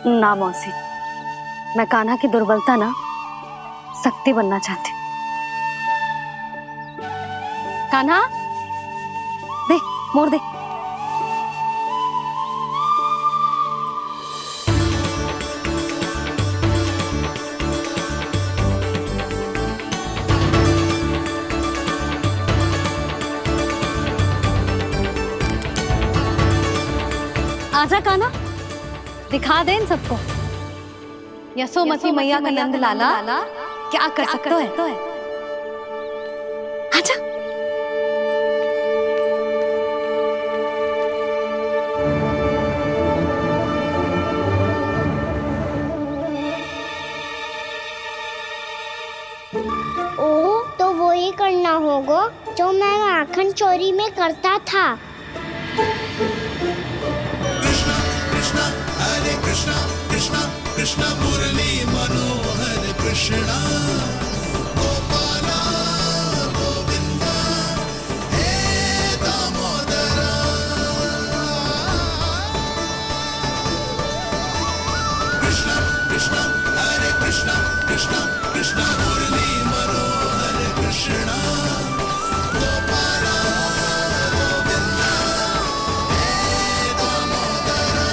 ना मौसी, मैं कान्हा की दुर्बलता ना शक्ति बनना चाहती। कान्हा, दे मोड़ दे। आजा कान्हा, दिखा दे इन सबको यशोमती मैया का नंद लाला क्या कर सकता है। आजा। ओ, तो वो ही करना होगा जो मैं माखन चोरी में करता था। कृष्णा कृष्णा कृष्णा मुरली मनोहर कृष्णा गोपाला गोविंदा हे दामोदरा। कृष्णा कृष्णा हरे कृष्णा कृष्णा कृष्णा मुरली मनोहर कृष्णा गोपाला गोविंदा हे दामोदरा।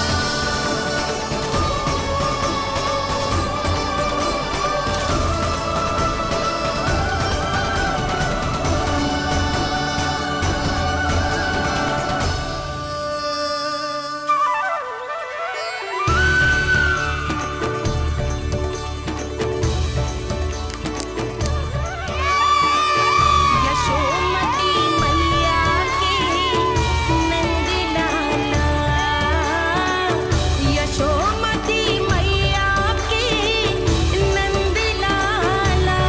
यशोमती मैया के नंद लाला, यशोमती मैया के नंद लाला।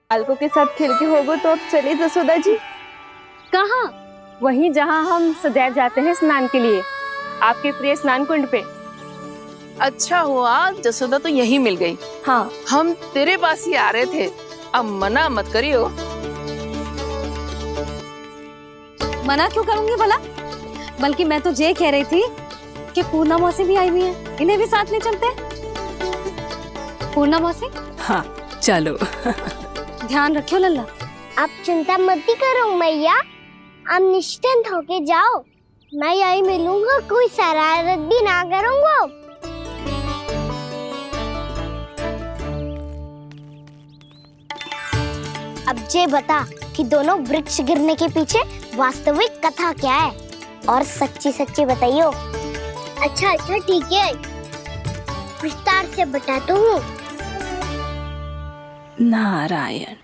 बालकों के साथ खेल के होगो तो अब चले जसोदा जी। कहाँ? वहीं जहाँ हम सदैव जाते हैं स्नान के लिए, आपके प्रिय स्नान कुंड पे। अच्छा हुआ जसोदा तो यहीं मिल गई। हाँ, हम तेरे पास ही आ रहे थे, अब मना मत करियो। मना क्यों करूंगी भला? बल्कि मैं तो ये कह रही थी कि पूर्णा मौसी भी आई हुई है, इन्हें भी साथ ले चलते हैं। पूर्णा मौसी, हाँ चलो। ध्यान रखियो लल्ला। आप चिंता मत करो मैया, आप निश्चिंत होके जाओ, मैं यही मिलूंगा, कोई शरारत भी ना करूंगा। अब ये बता कि दोनों वृक्ष गिरने के पीछे वास्तविक कथा क्या है, और सच्ची सच्ची बताइयो। अच्छा अच्छा ठीक है, विस्तार से बताता हूँ। नारायण,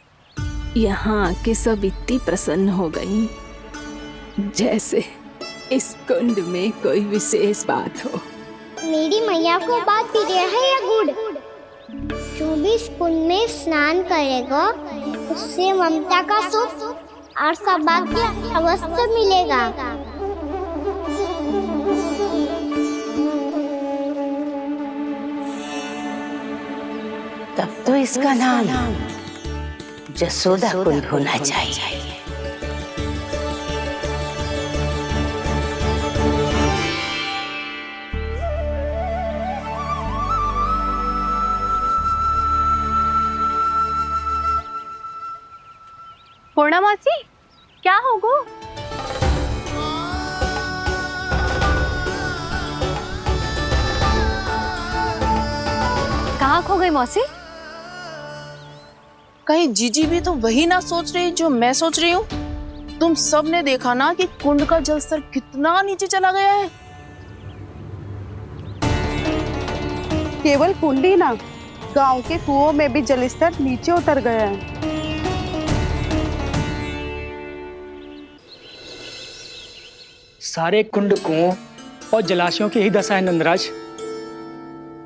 यहाँ आके सब इतनी प्रसन्न हो गई जैसे इस कुंड में कोई विशेष बात हो। मेरी मैया को बात प्रिय है या गुड़? जो भी इस कुंड में स्नान करेगा उससे ममता का सुख और सौभाग्य अवश्य मिलेगा। तब तो इसका नाम जसोदा कुंड होना चाहिए। पूर्णा मासी, क्या होगो? कहाँ खो गई मौसी? कहीं जीजी भी तो वही ना सोच रही जो मैं सोच रही हूँ। तुम सब ने देखा ना कि कुंड का जलस्तर कितना नीचे चला गया है। केवल कुंड ही ना, गांव के कुओं में भी जलस्तर नीचे उतर गया है। सारे कुंड, कुओं और जलाशयों की ही दशा है नंदराज।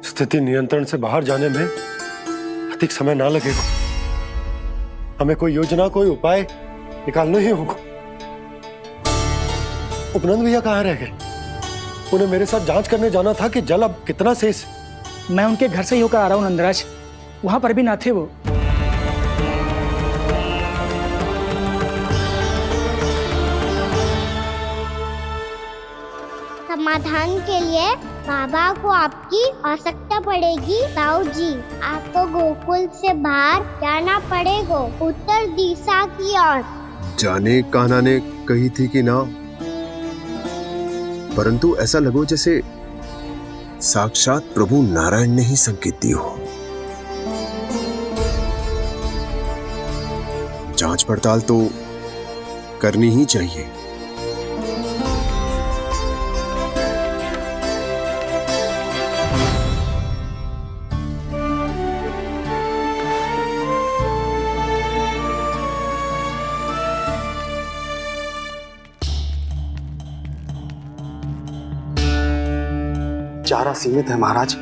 स्थिति नियंत्रण से बाहर जाने में अधिक समय ना लगेगा। हमें कोई योजना, कोई उपाय निकालना ही होगा। उपनंद भैया कहाँ रह गए? उन्हें मेरे साथ जांच करने जाना था कि जल अब कितना शेष। मैं उनके घर से ही होकर आ रहा हूँ नंदराज, वहां पर भी ना थे वो। समाधान के लिए बाबा को आपकी आवश्यकता पड़ेगी। ताऊ जी, आपको गोकुल से बाहर जाना पड़ेगा, उत्तर दिशा की ओर। जाने कान्हा ने कही थी कि ना, परंतु ऐसा लगो जैसे साक्षात प्रभु नारायण ने ही संकेत दी हो। जांच पड़ताल तो करनी ही चाहिए। चारा सीमित है महाराज,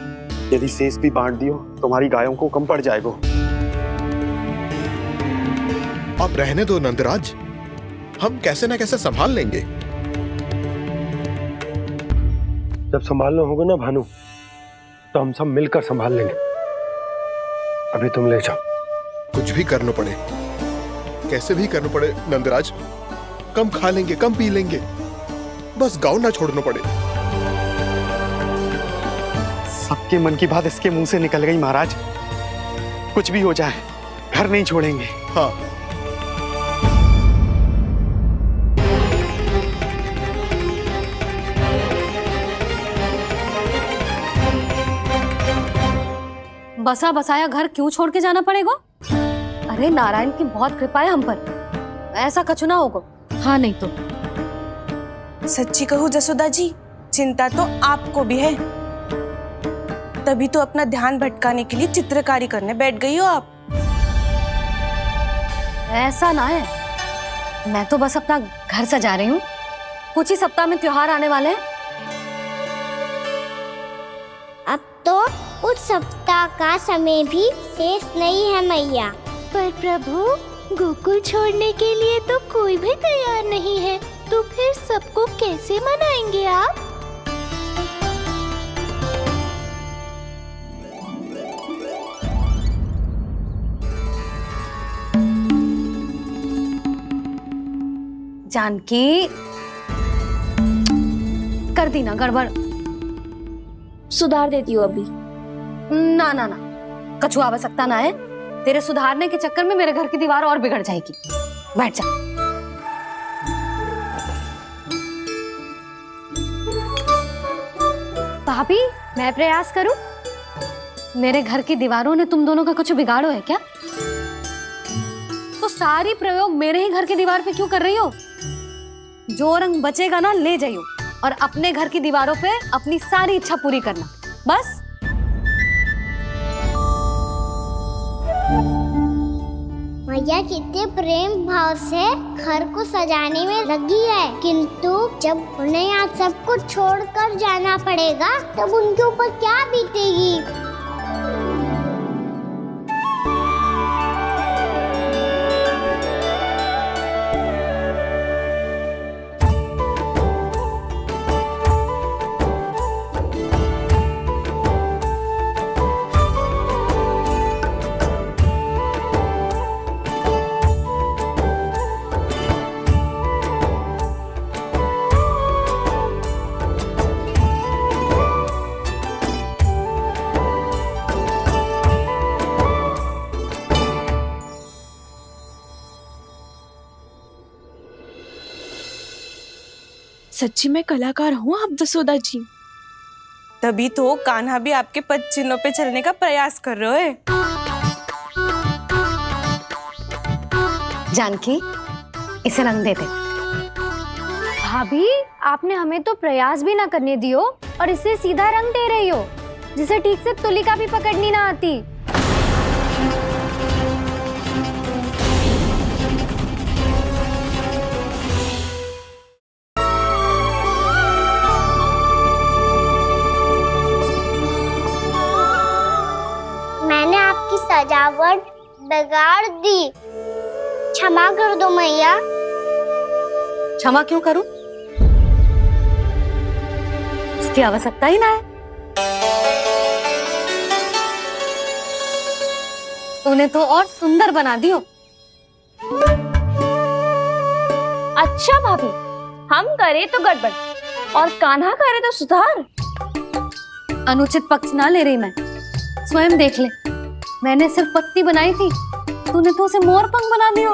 यदि शेष भी बांट दियो तो हमारी गायों को कम पड़ जाएगा। अब रहने दो नंदराज, हम कैसे न कैसे संभाल लेंगे। जब संभालना होगा ना भानु, तो हम सब मिलकर संभाल लेंगे। अभी तुम ले जाओ। कुछ भी करना पड़े, कैसे भी करना पड़े नंदराज, कम खा लेंगे, कम पी लेंगे, बस गाँव ना छोड़ना पड़े। सबके मन की बात इसके मुंह से निकल गई महाराज। कुछ भी हो जाए, घर नहीं छोड़ेंगे। हाँ, बसा बसाया घर क्यों छोड़ के जाना पड़ेगा? अरे नारायण की बहुत कृपा है हम पर, ऐसा कछु ना होगा। हाँ नहीं तो सच्ची कहूँ जसोदा जी, चिंता तो आपको भी है, तभी तो अपना ध्यान भटकाने के लिए चित्रकारी करने बैठ गई हो आप। ऐसा ना है, मैं तो बस अपना घर सजा रही हूँ। कुछ ही सप्ताह में त्योहार आने वाले हैं। अब तो उस सप्ताह का समय भी शेष नहीं है मैया। पर प्रभु, गोकुल छोड़ने के लिए तो कोई भी तैयार नहीं है, तो फिर सबको कैसे मनाएंगे आप? जानकी, कर दी ना गड़बड़। सुधार देती हूँ अभी। ना ना ना, कछु आवश्यकता ना है। तेरे सुधारने के चक्कर में मेरे घर की दीवार और बिगड़ जाएगी। बैठ जा। भाभी, मैं प्रयास करूं? मेरे घर की दीवारों ने तुम दोनों का कुछ बिगाड़ो है क्या? तो सारी प्रयोग मेरे ही घर की दीवार पे क्यों कर रही हो? जो रंग बचेगा ना ले जाइयो और अपने घर की दीवारों पे अपनी सारी इच्छा पूरी करना, बस। मैया कितने प्रेम भाव से घर को सजाने में लगी है, किंतु जब उन्हें यहाँ सब कुछ छोड़कर जाना पड़ेगा तब उनके ऊपर क्या बीतेगी। सच्ची में कलाकार हूँ आप जसोदा जी। तभी तो कान्हा भी आपके पद चिन्हों पे चलने का प्रयास कर रहे हैं। जानकी, इसे रंग दे दे। भाभी, आपने हमें तो प्रयास भी ना करने दियो और इसे सीधा रंग दे रही हो, जिसे ठीक से तुलिका भी पकड़नी ना आती। मैंने आपकी सजावट बिगाड़ दी, क्षमा कर दो मैया। क्षमा क्यों करूं? इसकी आवश्यकता ही ना है। तूने तो और सुंदर बना दियो। अच्छा भाभी, हम करे तो गड़बड़ और कान्हा करे तो सुधार। अनुचित पक्ष ना ले रही मैं, स्वयं देख ले। मैंने सिर्फ पत्ती बनाई थी, तूने तो उसे मोर पंख बना दियो।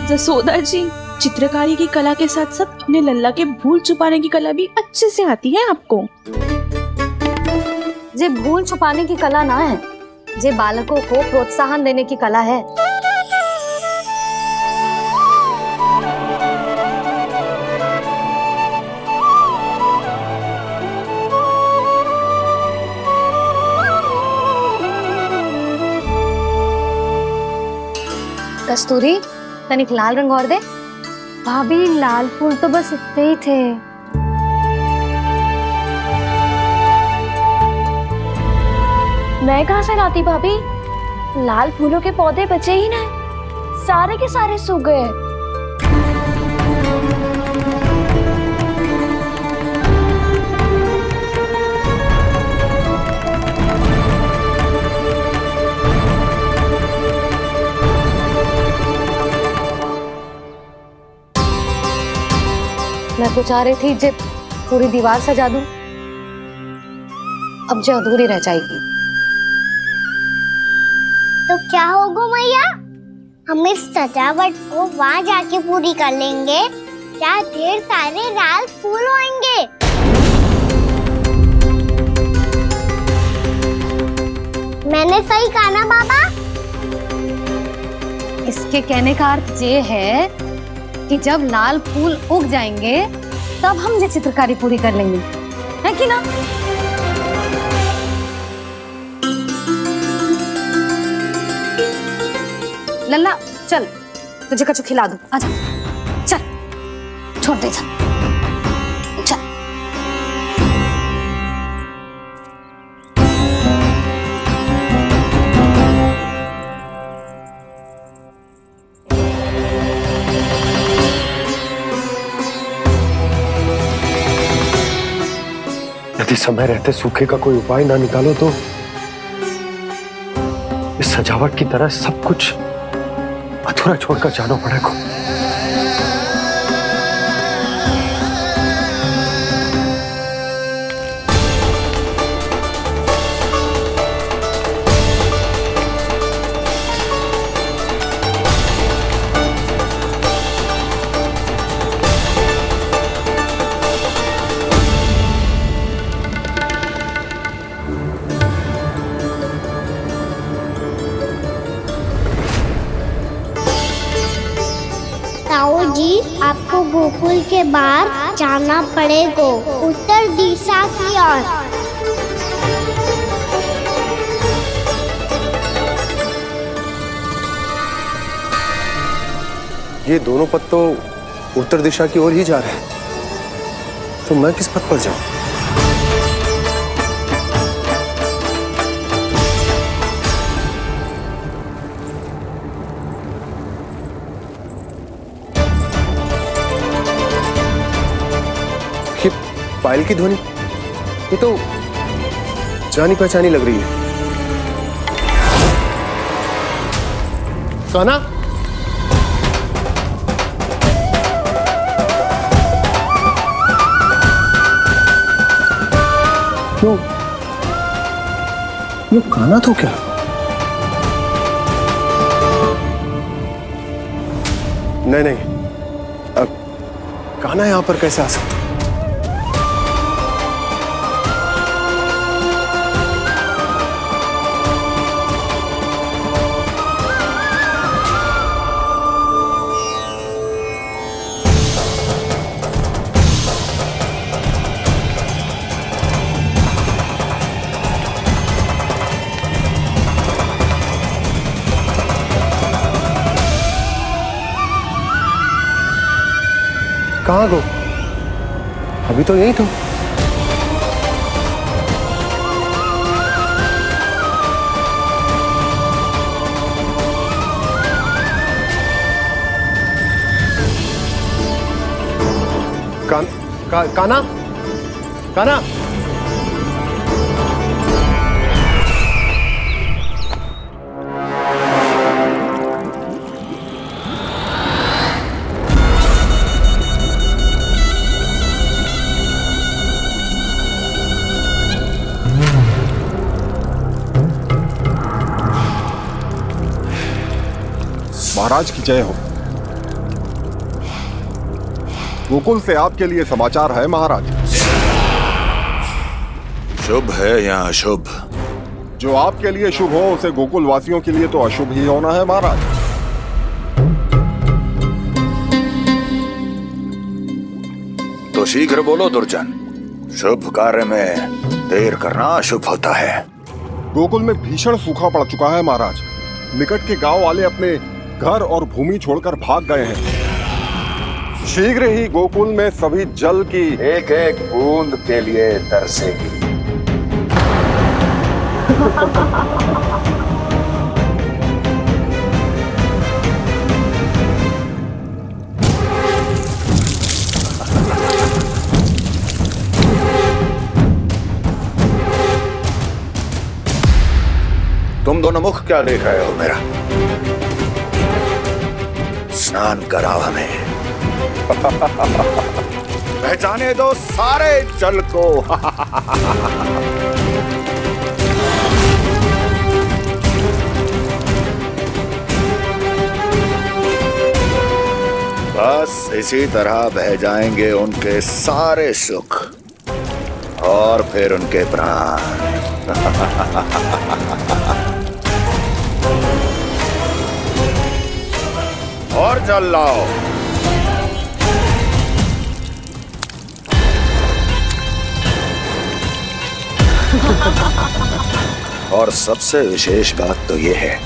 जसोदा जी, चित्रकारी की कला के साथ साथ अपने लल्ला के भूल छुपाने की कला भी अच्छे से आती है आपको। जे भूल छुपाने की कला ना है, जे बालकों को प्रोत्साहन देने की कला है। कस्तूरी, तनिक लाल रंग और दे। भाभी, लाल फूल तो बस इतने ही थे। मैं कहाँ से लाती भाभी? लाल फूलों के पौधे बचे ही नहीं, सारे के सारे सूख गए। मैं तो चाह रही थी जे पूरी दीवार सजा दूं, अब जो अधूरी रह जाएगी। तो क्या होगा मैया? हम इस सजावट को वहाँ जाके पूरी कर लेंगे, क्या ढेर सारे लाल फूल होंगे। मैंने सही कहा ना बाबा? इसके कहने का अर्थ ये है कि जब लाल फूल उग जाएंगे तब हम ये चित्रकारी पूरी कर लेंगे, है कि ना? लल्ला चल, तुझे कछु खिला दूं, आजा। चल, छोड़ दे, चल चल। यदि समय रहते सूखे का कोई उपाय ना निकालो तो इस सजावट की तरह सब कुछ अधूरा छोड़कर जाना पड़ेगा। गोकुल के बाहर जाना पड़ेगा, उत्तर दिशा की ओर। ये दोनों पथ तो उत्तर दिशा की ओर ही जा रहे हैं, तो मैं किस पथ पर जाऊं? ये पायल की ध्वनि, ये तो जानी पहचानी लग रही है। कान्हा, क्यों? ये कान्हा तो क्या? नहीं, अब कान्हा यहां पर कैसे आ सकता? कहाँ गो? अभी तो यही तुम। कान्हा, कान्हा, महाराज की जय हो। गोकुल से आपके लिए समाचार है महाराज। शुभ है या अशुभ? जो आपके लिए शुभ हो उसे गोकुल वासियों के लिए तो अशुभ ही होना है महाराज। तो शीघ्र बोलो दुर्जन, शुभ कार्य में देर करना अशुभ होता है। गोकुल में भीषण सूखा पड़ चुका है महाराज। निकट के गांव वाले अपने घर और भूमि छोड़कर भाग गए हैं। शीघ्र ही गोकुल में सभी जल की एक एक बूंद के लिए तरसेगी। तुम दोनों मुख क्या देख रहे हो मेरा? स्नान कराओ हमें। पहचाने दो सारे जल को। बस इसी तरह बह जाएंगे उनके सारे सुख और फिर उनके प्राण। और जल लाओ। और सबसे विशेष बात तो यह है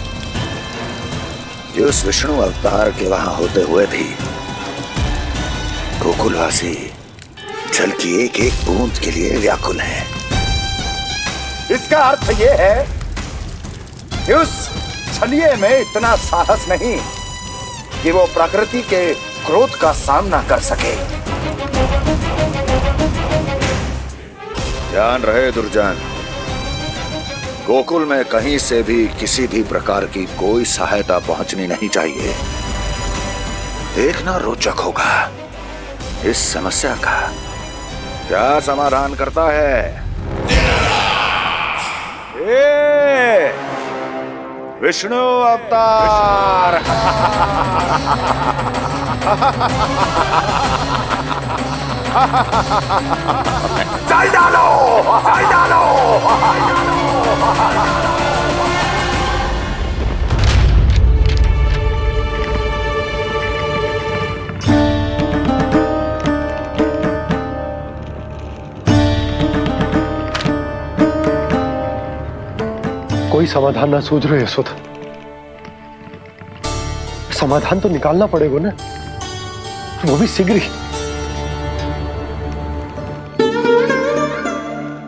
कि उस विष्णु अवतार के वहां होते हुए भी गोकुलवासी जल की एक एक बूंद के लिए व्याकुल हैं। इसका अर्थ यह है कि उस छलिए में इतना साहस नहीं कि वो प्रकृति के क्रोध का सामना कर सके। ध्यान रहे दुर्जन, गोकुल में कहीं से भी किसी भी प्रकार की कोई सहायता पहुंचनी नहीं चाहिए। देखना रोचक होगा इस समस्या का क्या समाधान करता है। विष्णु अवतार। चल डालो, चल डालो। कोई समाधान ना सूझ रहे यशोदा। समाधान तो निकालना पड़ेगा ना, वो भी शीघ्र ही।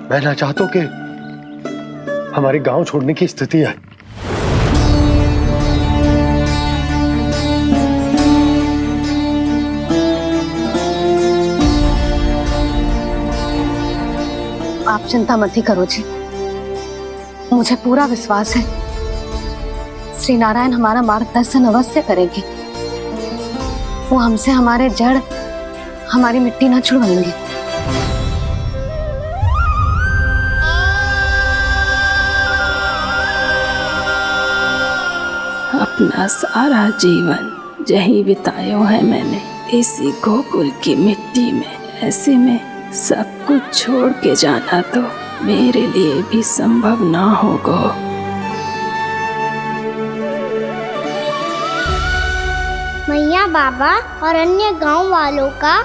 मैं ना चाहता कि हमारे गांव छोड़ने की स्थिति आए। आप चिंता मत ही करो जी, मुझे पूरा विश्वास है श्री नारायण हमारा मार्गदर्शन अवश्य करेंगे। वो हमसे हमारे जड़, हमारी मिट्टी ना छुड़वाएंगे। अपना सारा जीवन यही बितायो है मैंने, इसी गोकुल की मिट्टी में। ऐसे में सब कुछ छोड़ के जाना तो मेरे लिए भी संभव ना होगा। मैया बाबा और अन्य गांव वालों का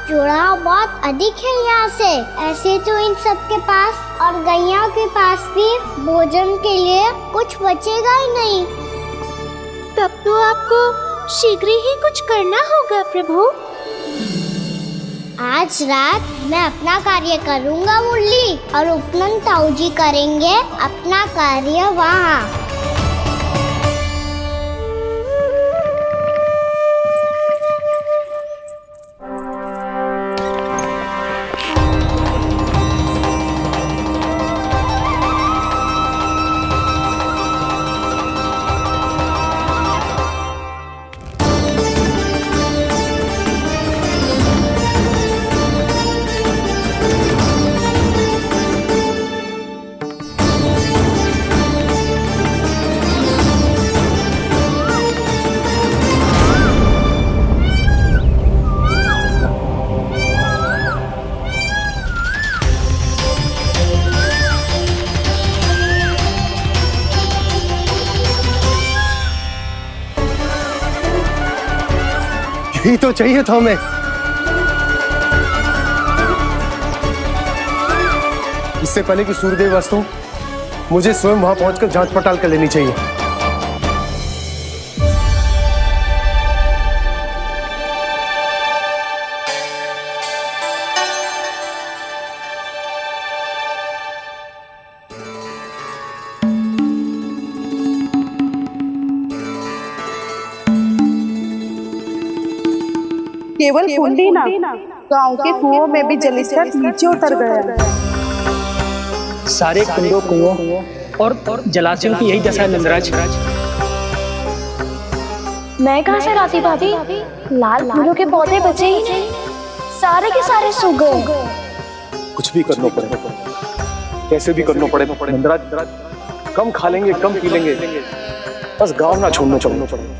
जुड़ाव बहुत अधिक है यहाँ से। ऐसे तो इन सब के पास और गैया के पास भी भोजन के लिए कुछ बचेगा ही नहीं। तब तो आपको शीघ्र ही कुछ करना होगा प्रभु। आज रात मैं अपना कार्य करूँगा मुरली, और उपनंद ताऊ जी करेंगे अपना कार्य वहाँ। यही तो चाहिए था हमें। इससे पहले कि सूर्यदेव वस्तु, मुझे स्वयं वहां पहुंचकर जांच पड़ताल कर लेनी चाहिए। केवल कुंडी ना, गांव के कुओं में भी जलस्तर नीचे उतर गया। सारे कुंडों, कुओं और जलाशयों की यही दशा है नंदराज। मैं कहाँ से लाती भाभी? लाल फूलों के पौधे बचे ही नहीं, सारे के सारे सूख गए। कुछ भी करना पड़ेगा, कैसे भी करना पड़ेगा नंदराज। कम खा लेंगे, कम पी लेंगे, बस गांव ना छोड़ना चाहिए।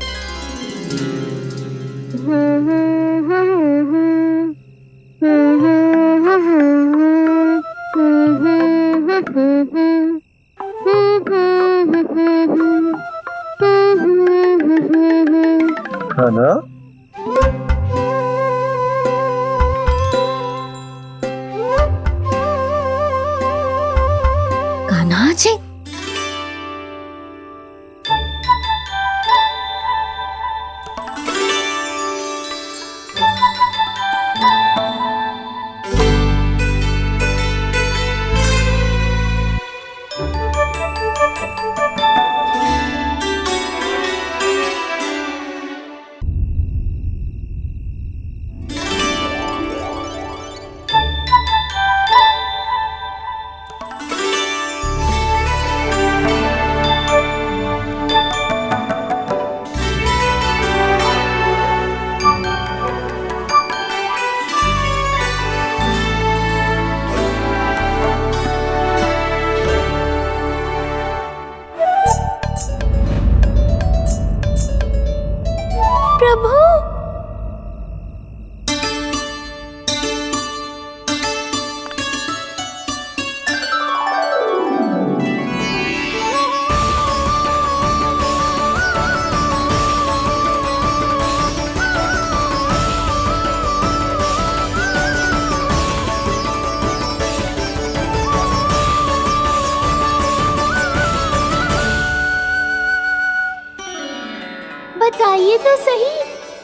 है ना? कान्हा जी, बताइए तो सही,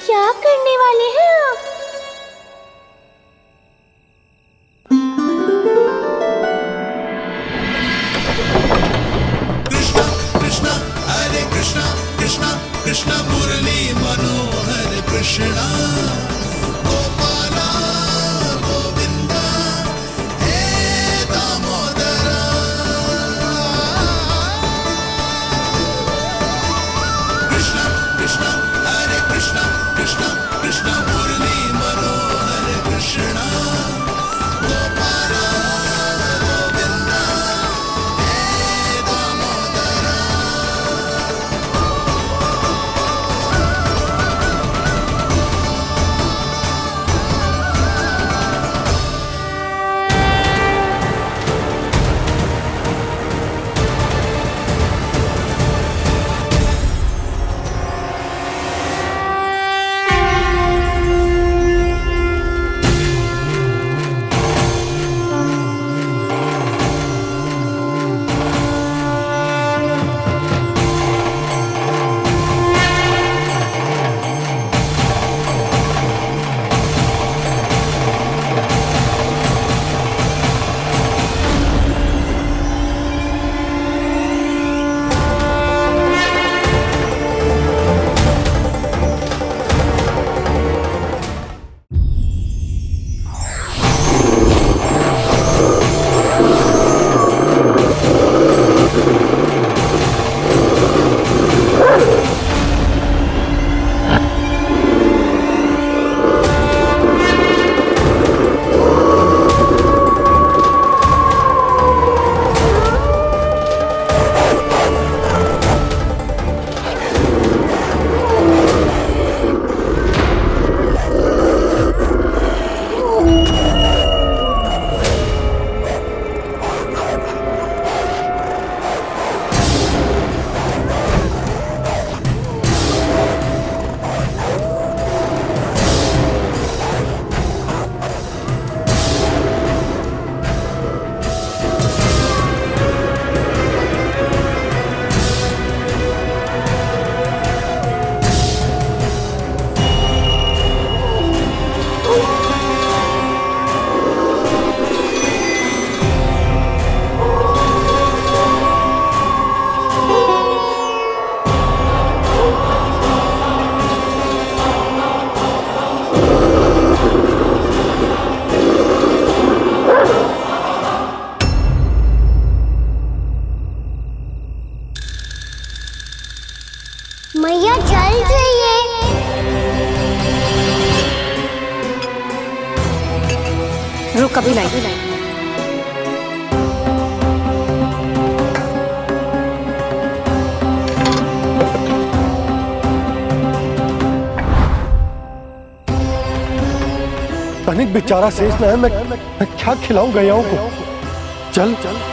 क्या करने वाले हैं आप? कृष्णा हरे कृष्णा कृष्णा कृष्णा मुरली मनोहर कृष्णा गोपाला गोविंदा हे दामोदरा कृष्णा कृष्णा हरे कृष्णा कृष्णा कृष्णा मुरली मनोहर कृष्णा गोपाला गोविंदा हे दामोदरा मैया जल जाइए। रुक अभी लाई। तनिक बेचारा शेष न है, मैं क्या खिलाऊं गयाओं को। चल चल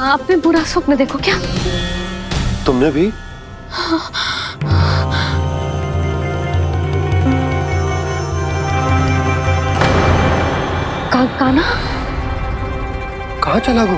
आपने बुरा स्वप्न देखो क्या? तुमने भी? काना कहाँ चला वो?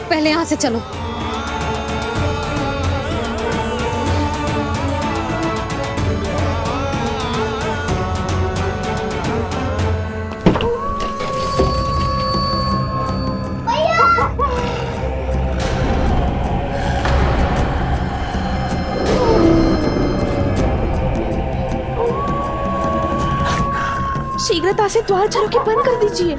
पहले यहाँ से चलो। शीघ्रता से द्वार झरोखे बंद कर दीजिए।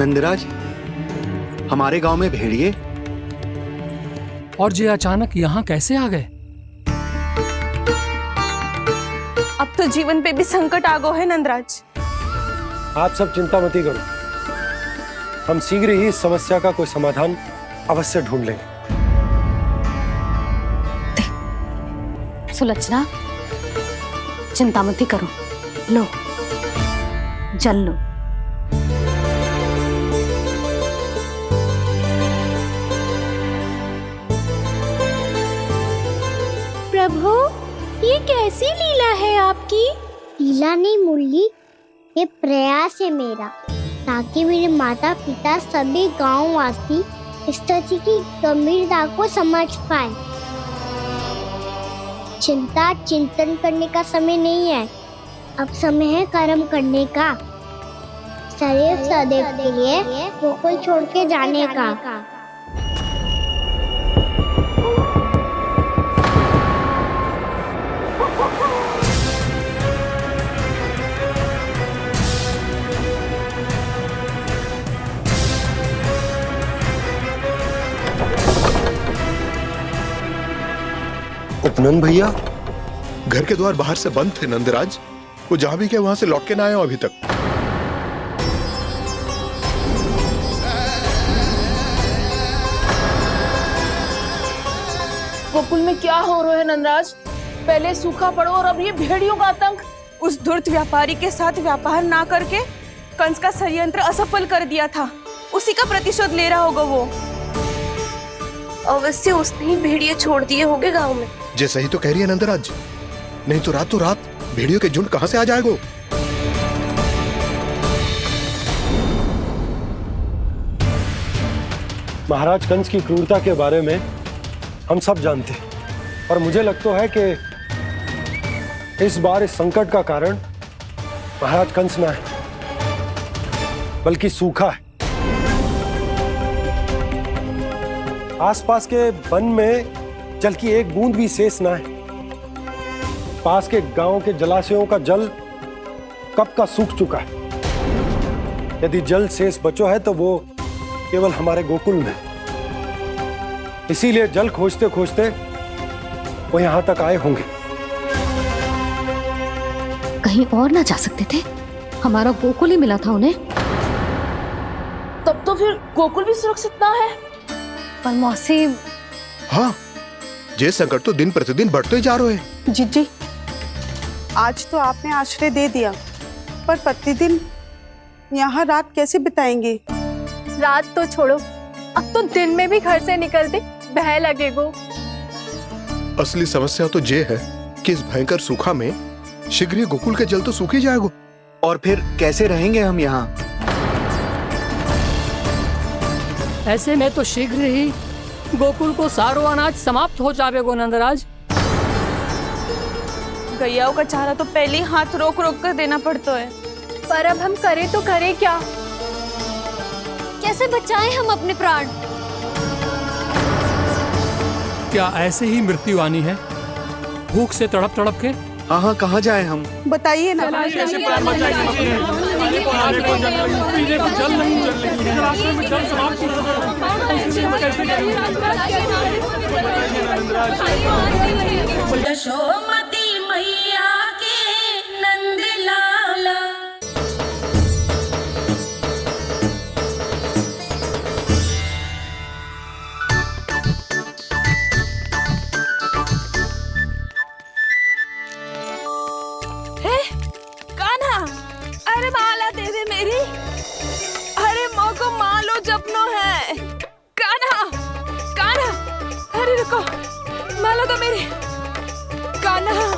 नंदराज, हमारे गांव में भेड़िए और ये अचानक यहाँ कैसे आ गए? अब तो जीवन पे भी संकट आ गो है नंदराज। आप सब चिंता मत करो, हम शीघ्र ही इस समस्या का कोई समाधान अवश्य ढूंढ लेंगे। सुलक्षणा, चिंता मत करो, लो जल लो। प्रभु, ये कैसी लीला है आपकी? लीला नहीं मुरली, ये प्रयास है मेरा, ताकि मेरे माता पिता सभी गांव वासी स्थिति की गंभीरता को समझ पाए। चिंता चिंतन करने का समय नहीं है, अब समय है कर्म करने का, सदैव सदैव के लिए गोकुल छोड़ के जाने का। उपनंद भैया, घर के द्वार बाहर से बंद थे नंदराज, वो जहां भी गए वहां से लौट के ना आए हो अभी तक। गोकुल में क्या हो रहा है नंदराज? पहले सूखा पड़ो और अब ये भेड़ियों का आतंक। उस धूर्त व्यापारी के साथ व्यापार ना करके कंस का षड्यंत्र असफल कर दिया था, उसी का प्रतिशोध ले रहा होगा वो। अवश्य उसने ही भेड़िए छोड़ दिए होंगे गांव में। जैसा ही तो कह रही है नंदराज, नहीं तो रात भेड़ियों के झुंड कहां से आ जाएगा? महाराज कंस की क्रूरता के बारे में हम सब जानते हैं, और मुझे लगता है कि इस बार इस संकट का कारण महाराज कंस ना है, बल्कि सूखा है। आसपास के वन में जल की एक बूंद भी शेष ना है। पास के गांव के जलाशयों का जल कब का सूख चुका है। यदि जल शेष बचो है तो वो केवल हमारे गोकुल में। इसीलिए जल खोजते खोजते वो यहां तक आए होंगे। कहीं और ना जा सकते थे? हमारा गोकुल ही मिला था उन्हें। तब तो फिर गोकुल भी सुरक्षित ना है। पर मौसी, हाँ, ये संकट तो दिन प्रतिदिन बढ़ते ही जा रहे हैं। जीजी, आज तो आपने आश्रय दे दिया, पर प्रतिदिन यहाँ रात कैसे बिताएंगे? रात तो छोड़ो, अब तो दिन में भी घर से निकलते भय लगेगो। असली समस्या तो ये है कि इस भयंकर सूखा में शीघ्र ही गोकुल के जल तो सूख ही जाएगा। और फिर कैसे रहेंगे हम यहाँ? ऐसे में तो शीघ्र ही गोकुल को सारो अनाज समाप्त हो जाएगा नंदराज। गैयाओं का चारा तो पहले ही हाथ रोक रोक कर देना पड़ता है। पर अब हम करें तो करें क्या? कैसे बचाएं हम अपने प्राण? क्या ऐसे ही मृत्यु आनी है, भूख से तड़प तड़प के? हाँ, कहाँ जाए हम? बताइए ना। यशोमती मैया के नंद लाला। कान्हा, अरे माला दे दे मेरी। अरे मोको मालो जपनो है। कान्हा, कान्हा, अरे रुको, माला दो मेरी। कान्हा,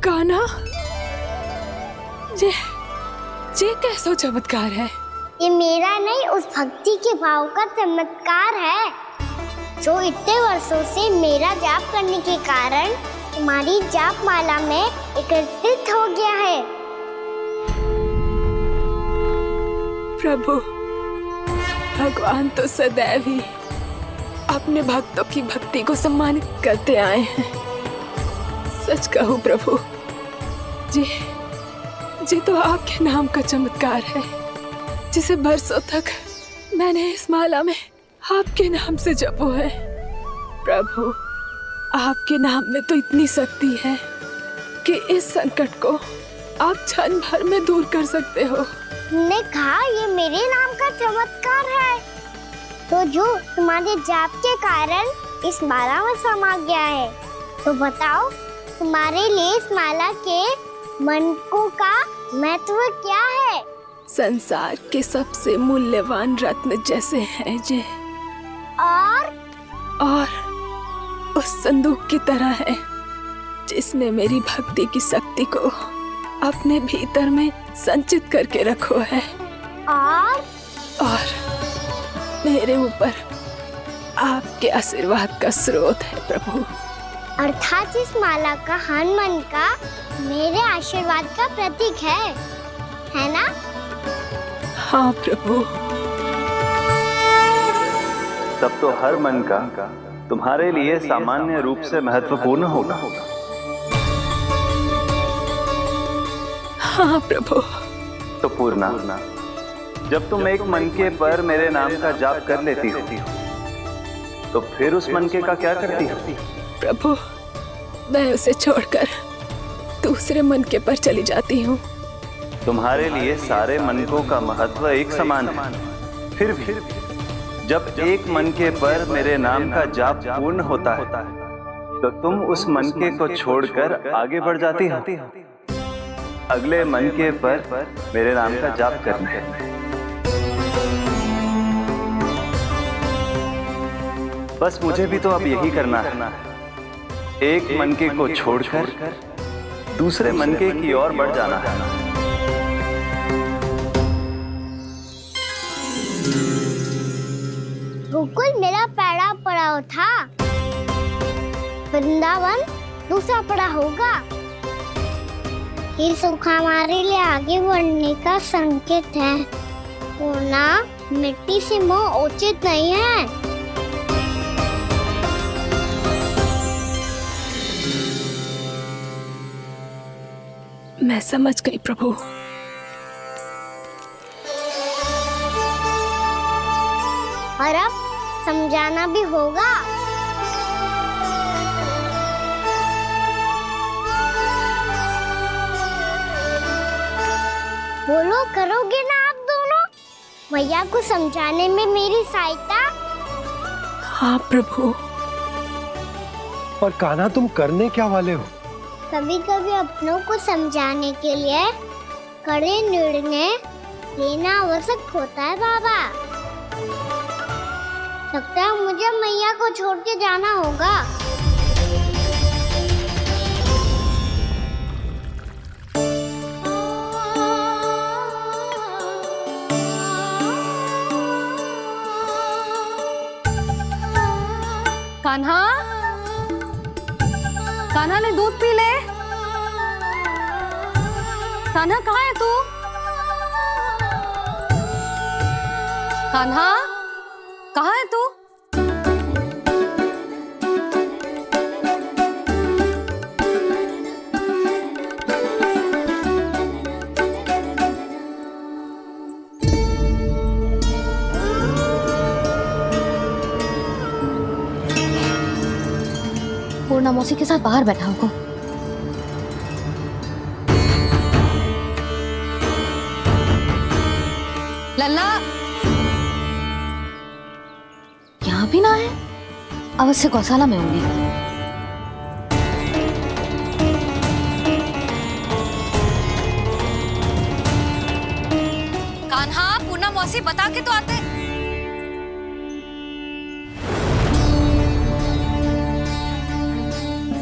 कान्हा, ये कैसा चमत्कार है? ये मेरा नहीं, उस भक्ति के भाव का चमत्कार है, जो इतने वर्षों से मेरा जाप करने के कारण तुम्हारी जाप माला में एकत्रित हो गया है। प्रभु, भगवान तो सदैव ही अपने भक्तों की भक्ति को सम्मानित करते आए हैं। सच कहूं प्रभु, जी तो आपके नाम का चमत्कार है, जिसे बरसों तक मैंने इस माला में आपके नाम से जपो है। प्रभु, आपके नाम में तो इतनी शक्ति है कि इस संकट को आप क्षण भर में दूर कर सकते हो। ने कहा ये मेरे नाम का चमत्कार है, तो जो तुम्हारे जाप के कारण इस माला में समा गया है, तो बताओ तुम्हारे लिए इस माला के मनकों का महत्व क्या है? संसार के सबसे मूल्यवान रत्न जैसे हैं जे, और उस संदूक की तरह है जिसने मेरी भक्ति की शक्ति को अपने भीतर में संचित करके रखो है, और मेरे ऊपर आपके आशीर्वाद का स्रोत है प्रभु। अर्थात इस माला का हनुमान का मेरे आशीर्वाद का प्रतीक है ना? हाँ प्रभु। तब तो हर मन का तुम्हारे लिए सामान्य रूप से महत्वपूर्ण होगा। हाँ प्रभु। तो पूर्णा, जब तुम एक मनके पर मेरे नाम का जाप कर लेती हो, तो फिर उस मनके का क्या करती हो? प्रभु, मैं उसे छोड़कर दूसरे मनके पर चली जाती हूँ। तुम्हारे लिए सारे मनकों का महत्व एक समान है, फिर भी जब एक मनके पर मेरे नाम का जाप पूर्ण होता है, तो तुम उस मनके को छोड़कर आगे बढ़ जाती हो अगले मनके पर मेरे नाम का जाप करने। बस मुझे भी तो अब यही करना है, एक मनके को छोड़कर दूसरे मनके की ओर बढ़ जाना है। गोकुल मेरा पहला पड़ाव था, वृंदावन दूसरा पड़ा होगा। ये सुख हमारे लिए आगे बढ़ने का संकेत है, वरना मिट्टी से मोह उचित नहीं है। मैं समझ गई प्रभु। और अब समझाना भी होगा। बोलो, करोगे ना आप दोनों? भैया को समझाने में मेरी सहायता? हाँ प्रभु। और कान्हा, तुम करने क्या वाले हो? कभी कभी अपनों को समझाने के लिए कड़े निर्णय लेना आवश्यक होता है बाबा। लगता है मुझे मैया को छोड़ के जाना होगा। कान्हा, कान्हा ने दूध पी ले। कान्हा कहाँ है तू? कान्हा, कहाँ है तू? पूर्णा मौसी के साथ बाहर बैठा होगा। लल्ला, यहाँ भी ना है, अवश्य गौशाला में होंगे। कान्हा, पूर्णा मौसी बता के तो आते।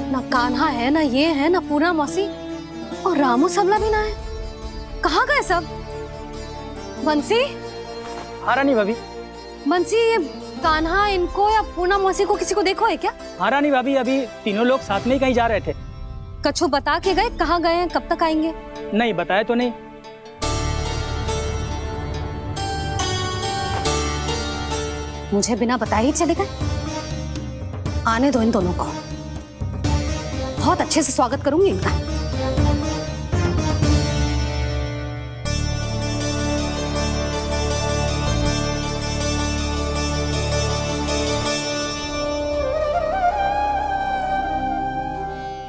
ना कान्हा है, ना ये है, ना पूर्णा मौसी, और रामू सबला भी ना है। कहाँ गए सब? बंसी? हाँ रानी भाभी। बंसी, ये कान्हा इनको या पूर्णा मौसी को किसी को देखो है क्या? हाँ रानी भाभी, अभी तीनों लोग साथ में ही कहीं जा रहे थे। कछु बता के गए कहाँ गए हैं, कब तक आएंगे? नहीं बताया तो नहीं। मुझे बिना बताए ही चले गए। आने दो इन दोनों को, बहुत अच्छे से स्वागत करूंगी इनका।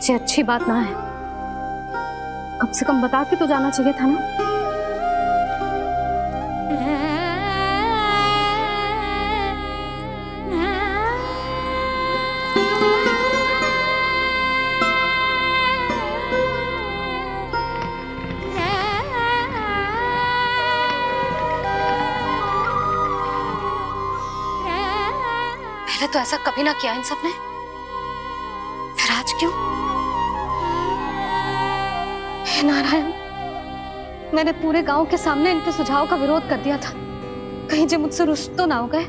ये अच्छी बात ना है, कम से कम बता के तो जाना चाहिए था ना। पहले तो ऐसा कभी ना किया इन सब ने, फिर आज क्यों? हे नारायण, मैंने पूरे गांव के सामने इनके सुझाव का विरोध कर दिया था, कहीं जे मुझसे रुष्ट तो ना हो गए।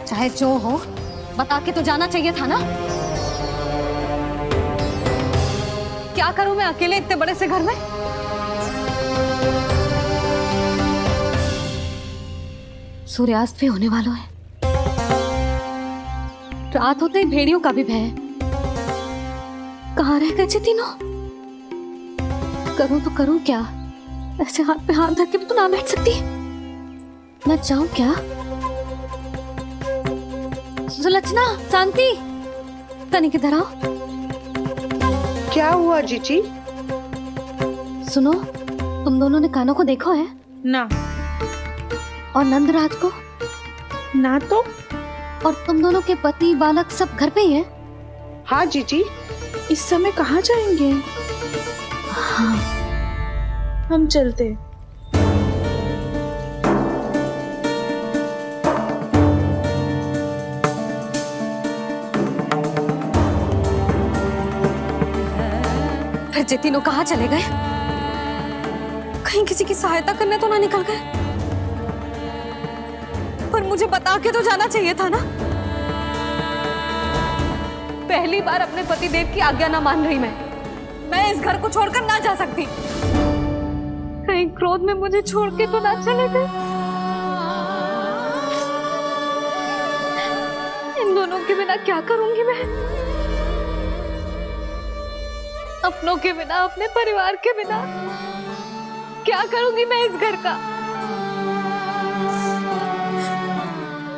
चाहे जो हो, बता के तो जाना चाहिए था ना। क्या करूं मैं अकेले इतने बड़े से घर में? सूर्यास्त भी होने वाला है, रात होते ही भेड़ियों का भी भय है। कहाँ रह गए तीनों? करूं तो करूं क्या? ऐसे हाथ पे हाथ धर के तो ना बैठ सकती। मैं जाऊं क्या? सुलक्षणा, शांति, तनिक इधर आओ। क्या हुआ जीजी? सुनो, तुम दोनों ने कानों को देखो है ना? और नंदराज को ना? तो और तुम दोनों के पति बालक सब घर पे ही हैं? हाँ जीजी, इस समय कहाँ जाएंगे? हाँ, हम चलते। फिर ये तीनों कहाँ चले गए? कहीं किसी की सहायता करने तो ना निकल गए? पर मुझे बता के तो जाना चाहिए था ना। पहली बार अपने पति देव की आज्ञा ना मान रही मैं इस घर को छोड़कर ना जा सकती। कहीं क्रोध में मुझे छोड़ के तो ना चले गए। इन दोनों के बिना क्या करूंगी मैं? अपनों के बिना, अपने परिवार के बिना क्या करूंगी मैं इस घर का?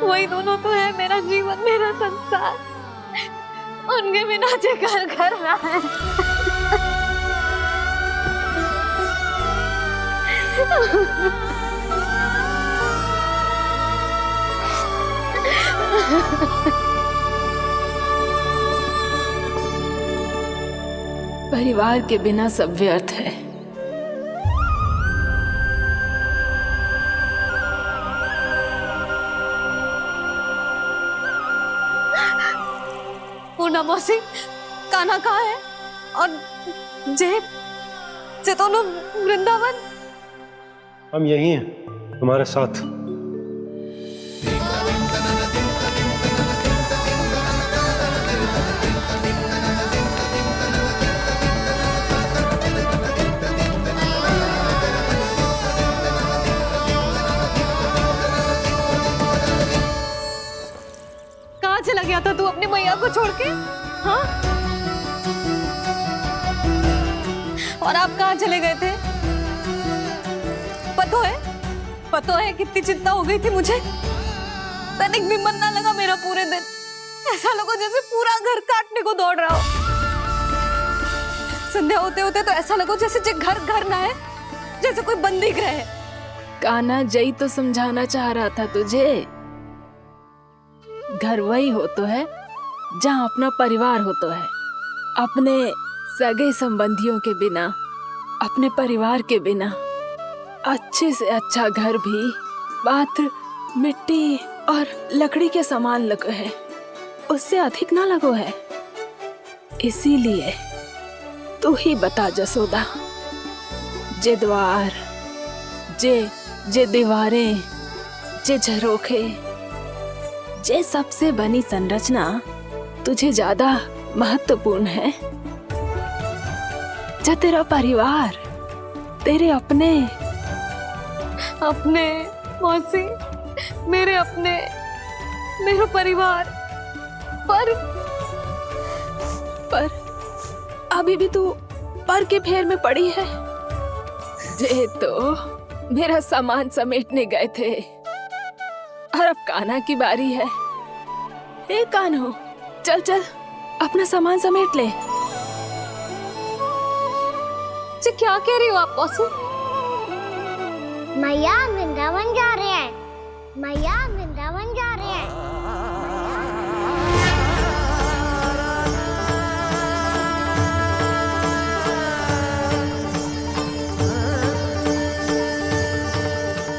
वही दोनों तो है मेरा जीवन, मेरा संसार। उनके बिना जो घर घर रहा है। परिवार के बिना सब व्यर्थ है। पूना मौसी, कान्हा कहाँ है? और जे दोनों वृंदावन? हम यही हैं तुम्हारे साथ। कहाँ चला गया था तू अपनी मैया को छोड़ के? हाँ? और आप कहाँ चले गए थे? पतो है कितनी चिंता हो गई थी मुझे। तनिक भी मन ना लगा मेरा पूरे दिन। ऐसा लगा जैसे पूरा घर काटने को दौड़ रहा हो। संध्या होते होते तो ऐसा लगा जैसे घर घर ना है, जैसे कोई बंदी गृह है। कान्हा जई तो समझाना चाह रहा था तुझे। घर वही हो तो है जहाँ अपना परिवार हो तो है। अपने सगे संबंधियों के बिना, अपने परिवार के बिना अच्छे से अच्छा घर भी पात्र मिट्टी और लकड़ी के समान लगो है, उससे अधिक ना लगो है। इसीलिए तू ही बता जसोदा, जे द्वार, जे दीवारें, जे झरोखे, जे सबसे बनी संरचना तुझे ज्यादा महत्वपूर्ण है? जा तेरा परिवार, तेरे अपने, अपने मौसी, मेरे अपने, मेरा परिवार, पर अभी भी तू पर के फेर में पड़ी है। ये तो मेरा सामान समेटने गए थे और अब कान्हा की बारी है। ए कान्हा, चल चल अपना सामान समेट ले। क्या कह रही हो आप मौसी? मैया वृंदावन जा रहे हैं, मैया वृंदावन जा रहे हैं।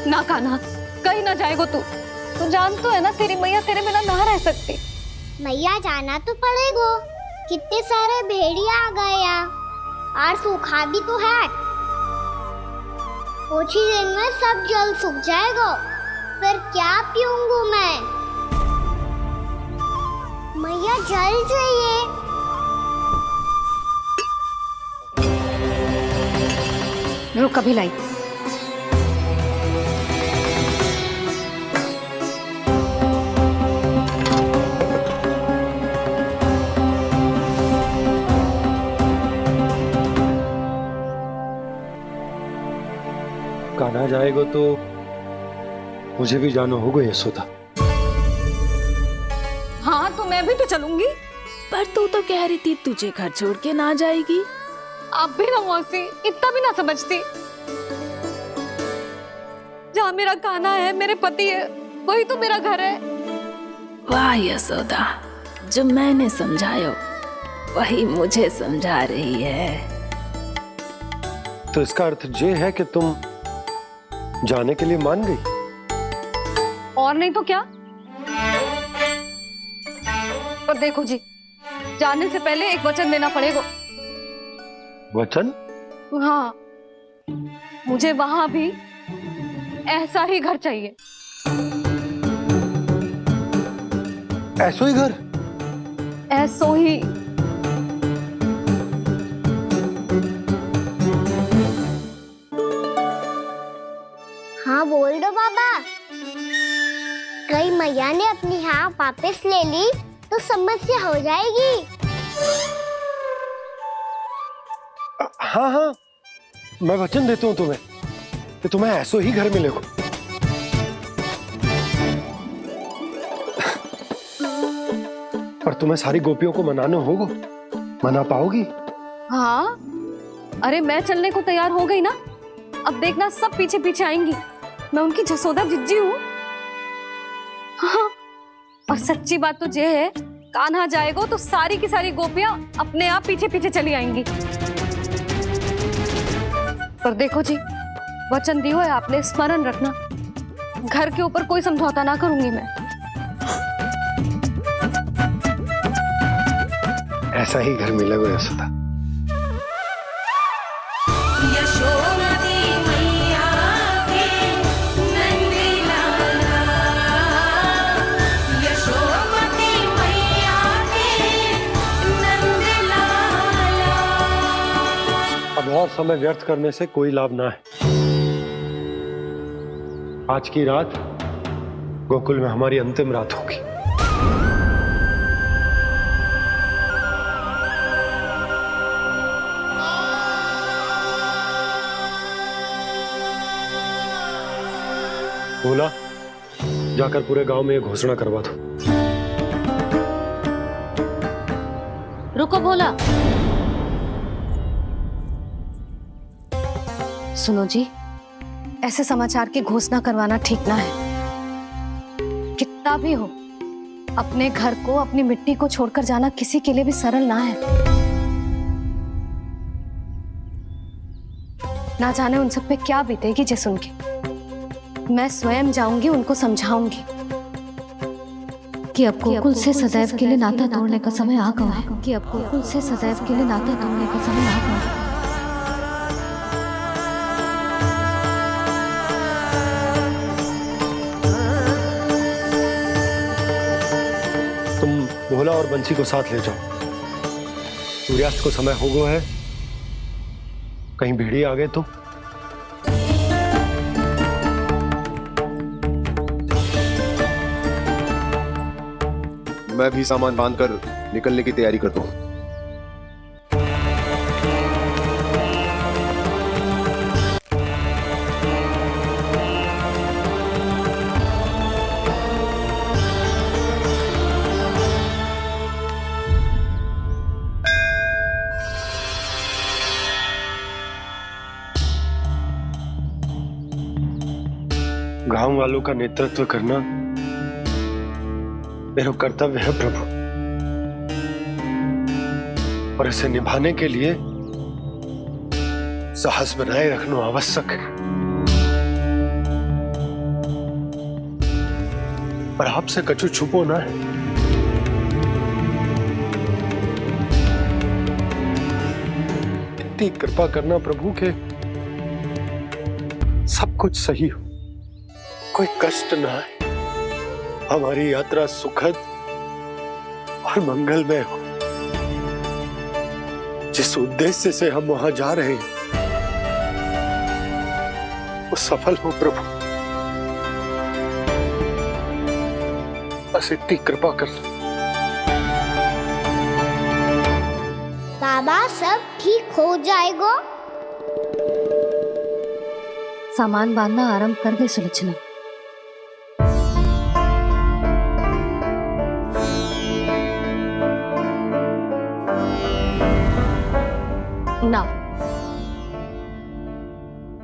ना कान्हा, कहीं ना जाएगो तू जान तो है ना तेरी मैया तेरे बिना ना रह सकती। मैया जाना तो पड़ेगा, कितने सारे भेड़िया आ गए यहाँ और सूखा भी तो है। कुछ ही दिन में सब जल सूख जाएगा, फिर क्या पीऊंगा मैं? मैया जल चाहिए। रुक अभी लाई। कान्हा जाएगा तो मुझे भी जाना होगा यशोदा। हाँ तो मैं भी तो चलूंगी। पर तू तो कह रही थी तुझे घर छोड़ के ना जाएगी। आप भी ना मौसी, इतना भी ना समझती। जहाँ मेरा कान्हा है, मेरे पति है, वही तो मेरा घर है। वाह यशोदा, जो मैंने समझायो वही मुझे समझा रही है। तो इसका अर्थ ये है कि तुम जाने के लिए मान गई? और नहीं तो क्या। और देखो जी, जाने से पहले एक वचन देना पड़ेगा। वचन? हाँ, मुझे वहां भी ऐसा ही घर चाहिए। ऐसो ही घर? ऐसो ही। हाँ बोल दो बाबा। कहीं मैया ने अपनी हाँ वापस ले ली तो समस्या हो जाएगी। हाँ हाँ, मैं वचन देता हूँ तुम्हें कि तुम्हें ऐसो ही घर मिलेगा। पर तुम्हें सारी गोपियों को मनाना होगा। मना पाओगी? हाँ, अरे मैं चलने को तैयार हो गई ना। अब देखना सब पीछे पीछे आएंगी। मैं उनकी जसोदा जिज्जी हूँ। हाँ, और सच्ची बात तो ये है, कान्हा जाएगा तो सारी की सारी गोपियां अपने आप पीछे पीछे चली आएंगी। पर देखो जी, वचन दियो है आपने, स्मरण रखना। घर के ऊपर कोई समझौता ना करूंगी मैं। ऐसा ही घर मिलेगा यशोदा। यशोमती मैया के नंदी लाला, यशोमती मैया के नंदी लाला। अब और समय व्यर्थ करने से कोई लाभ ना है। आज की रात गोकुल में हमारी अंतिम रात होगी। बोला, जाकर पूरे गांव में ये घोषणा करवा दो। रुको भोला। सुनो जी, ऐसे समाचार की घोषणा करवाना ठीक ना है। कितना भी हो, अपने घर को, अपनी मिट्टी को छोड़कर जाना किसी के लिए भी सरल ना है। ना जाने उन सब पे क्या बीतेगी जे सुन के। मैं स्वयं जाऊंगी, उनको समझाऊंगी कि अब गोकुल से सदैव के लिए नाता तोड़ने का समय आ गया है। कि अब गोकुल से सदैव के लिए नाता तोड़ने का समय आ गया है। तुम भोला और बंसी को साथ ले जाओ। सूर्यास्त को समय हो गया है, कहीं भीड़ी आ गए तो। मैं भी सामान बांधकर निकलने की तैयारी करता हूँ। गांव वालों का नेतृत्व करना मेरा कर्तव्य है प्रभु, और इसे निभाने के लिए साहस बनाए रखना आवश्यक है। पर आपसे कछु छुपो ना है। इतनी कृपा करना प्रभु के सब कुछ सही हो, कोई कष्ट ना आए, हमारी यात्रा सुखद और मंगलमय हो। जिस उद्देश्य से हम वहां जा रहे हैं वो सफल हो प्रभु, बस इतनी कृपा कर। बाबा सब ठीक हो जाएगा। सामान बांधना आरंभ कर दे सुलोचना। ना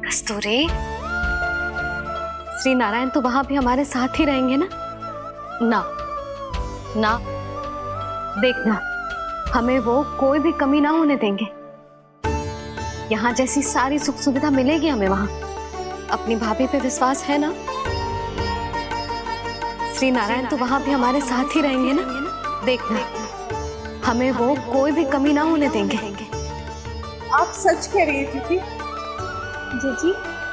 कस्तूरी, श्री नारायण तो वहां भी हमारे साथ ही रहेंगे ना? ना ना, देखना हमें वो कोई भी कमी ना होने देंगे। यहाँ जैसी सारी सुख सुविधा मिलेगी हमें वहां। अपनी भाभी पे विश्वास है ना? श्री नारायण तो वहां भी हमारे साथ ही रहेंगे ना? देखना हमें वो कोई भी कमी ना होने देंगे। आप सच कह रही है जीजी। जीजी,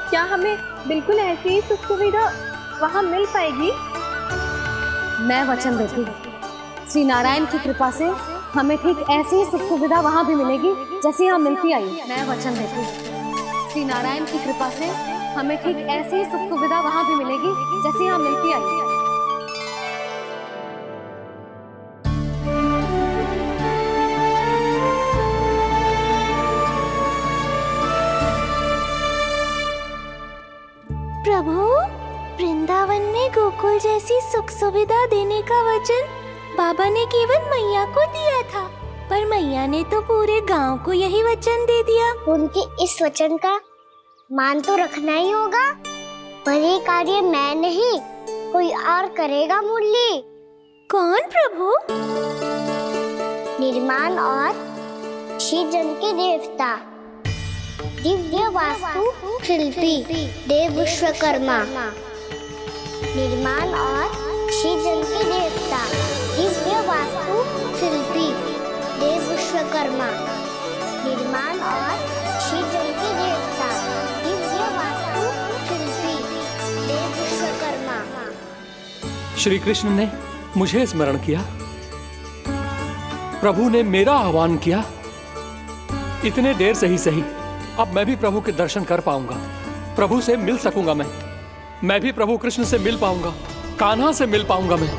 क्या हमें बिल्कुल ऐसी ही सुख सुविधा वहाँ मिल पाएगी? मैं वचन देती हूँ, श्री नारायण की कृपा से हमें ठीक ऐसी ही सुख सुविधा वहाँ भी मिलेगी जैसी यहाँ मिलती आई। मैं वचन देती हूँ, श्री नारायण की कृपा से हमें ठीक ऐसी ही सुख सुविधा वहाँ भी मिलेगी जैसी यहाँ मिलती आई। प्रभु, वृंदावन में गोकुल जैसी सुख सुविधा देने का वचन बाबा ने केवल मैया को दिया था, पर मैया ने तो पूरे गांव को यही वचन दे दिया। उनके इस वचन का मान तो रखना ही होगा, पर ये कार्य मैं नहीं कोई और करेगा। मुरली कौन प्रभु? निर्माण और श्रीजन के देवता, दिव्य वास्तु शिल्पी देव विश्वकर्मा। निर्माण और श्रीजन के देवता, दिव्य वास्तु शिल्पी देव विश्वकर्मा। निर्माण और श्रीजन के देवता, दिव्य वास्तु शिल्पी देव विश्वकर्मा। श्री कृष्ण ने मुझे स्मरण किया, प्रभु ने मेरा आह्वान किया। इतने देर से ही सही, अब मैं भी प्रभु के दर्शन कर पाऊंगा, प्रभु से मिल सकूंगा। मैं भी प्रभु कृष्ण से मिल पाऊंगा, कान्हा से मिल पाऊंगा मैं।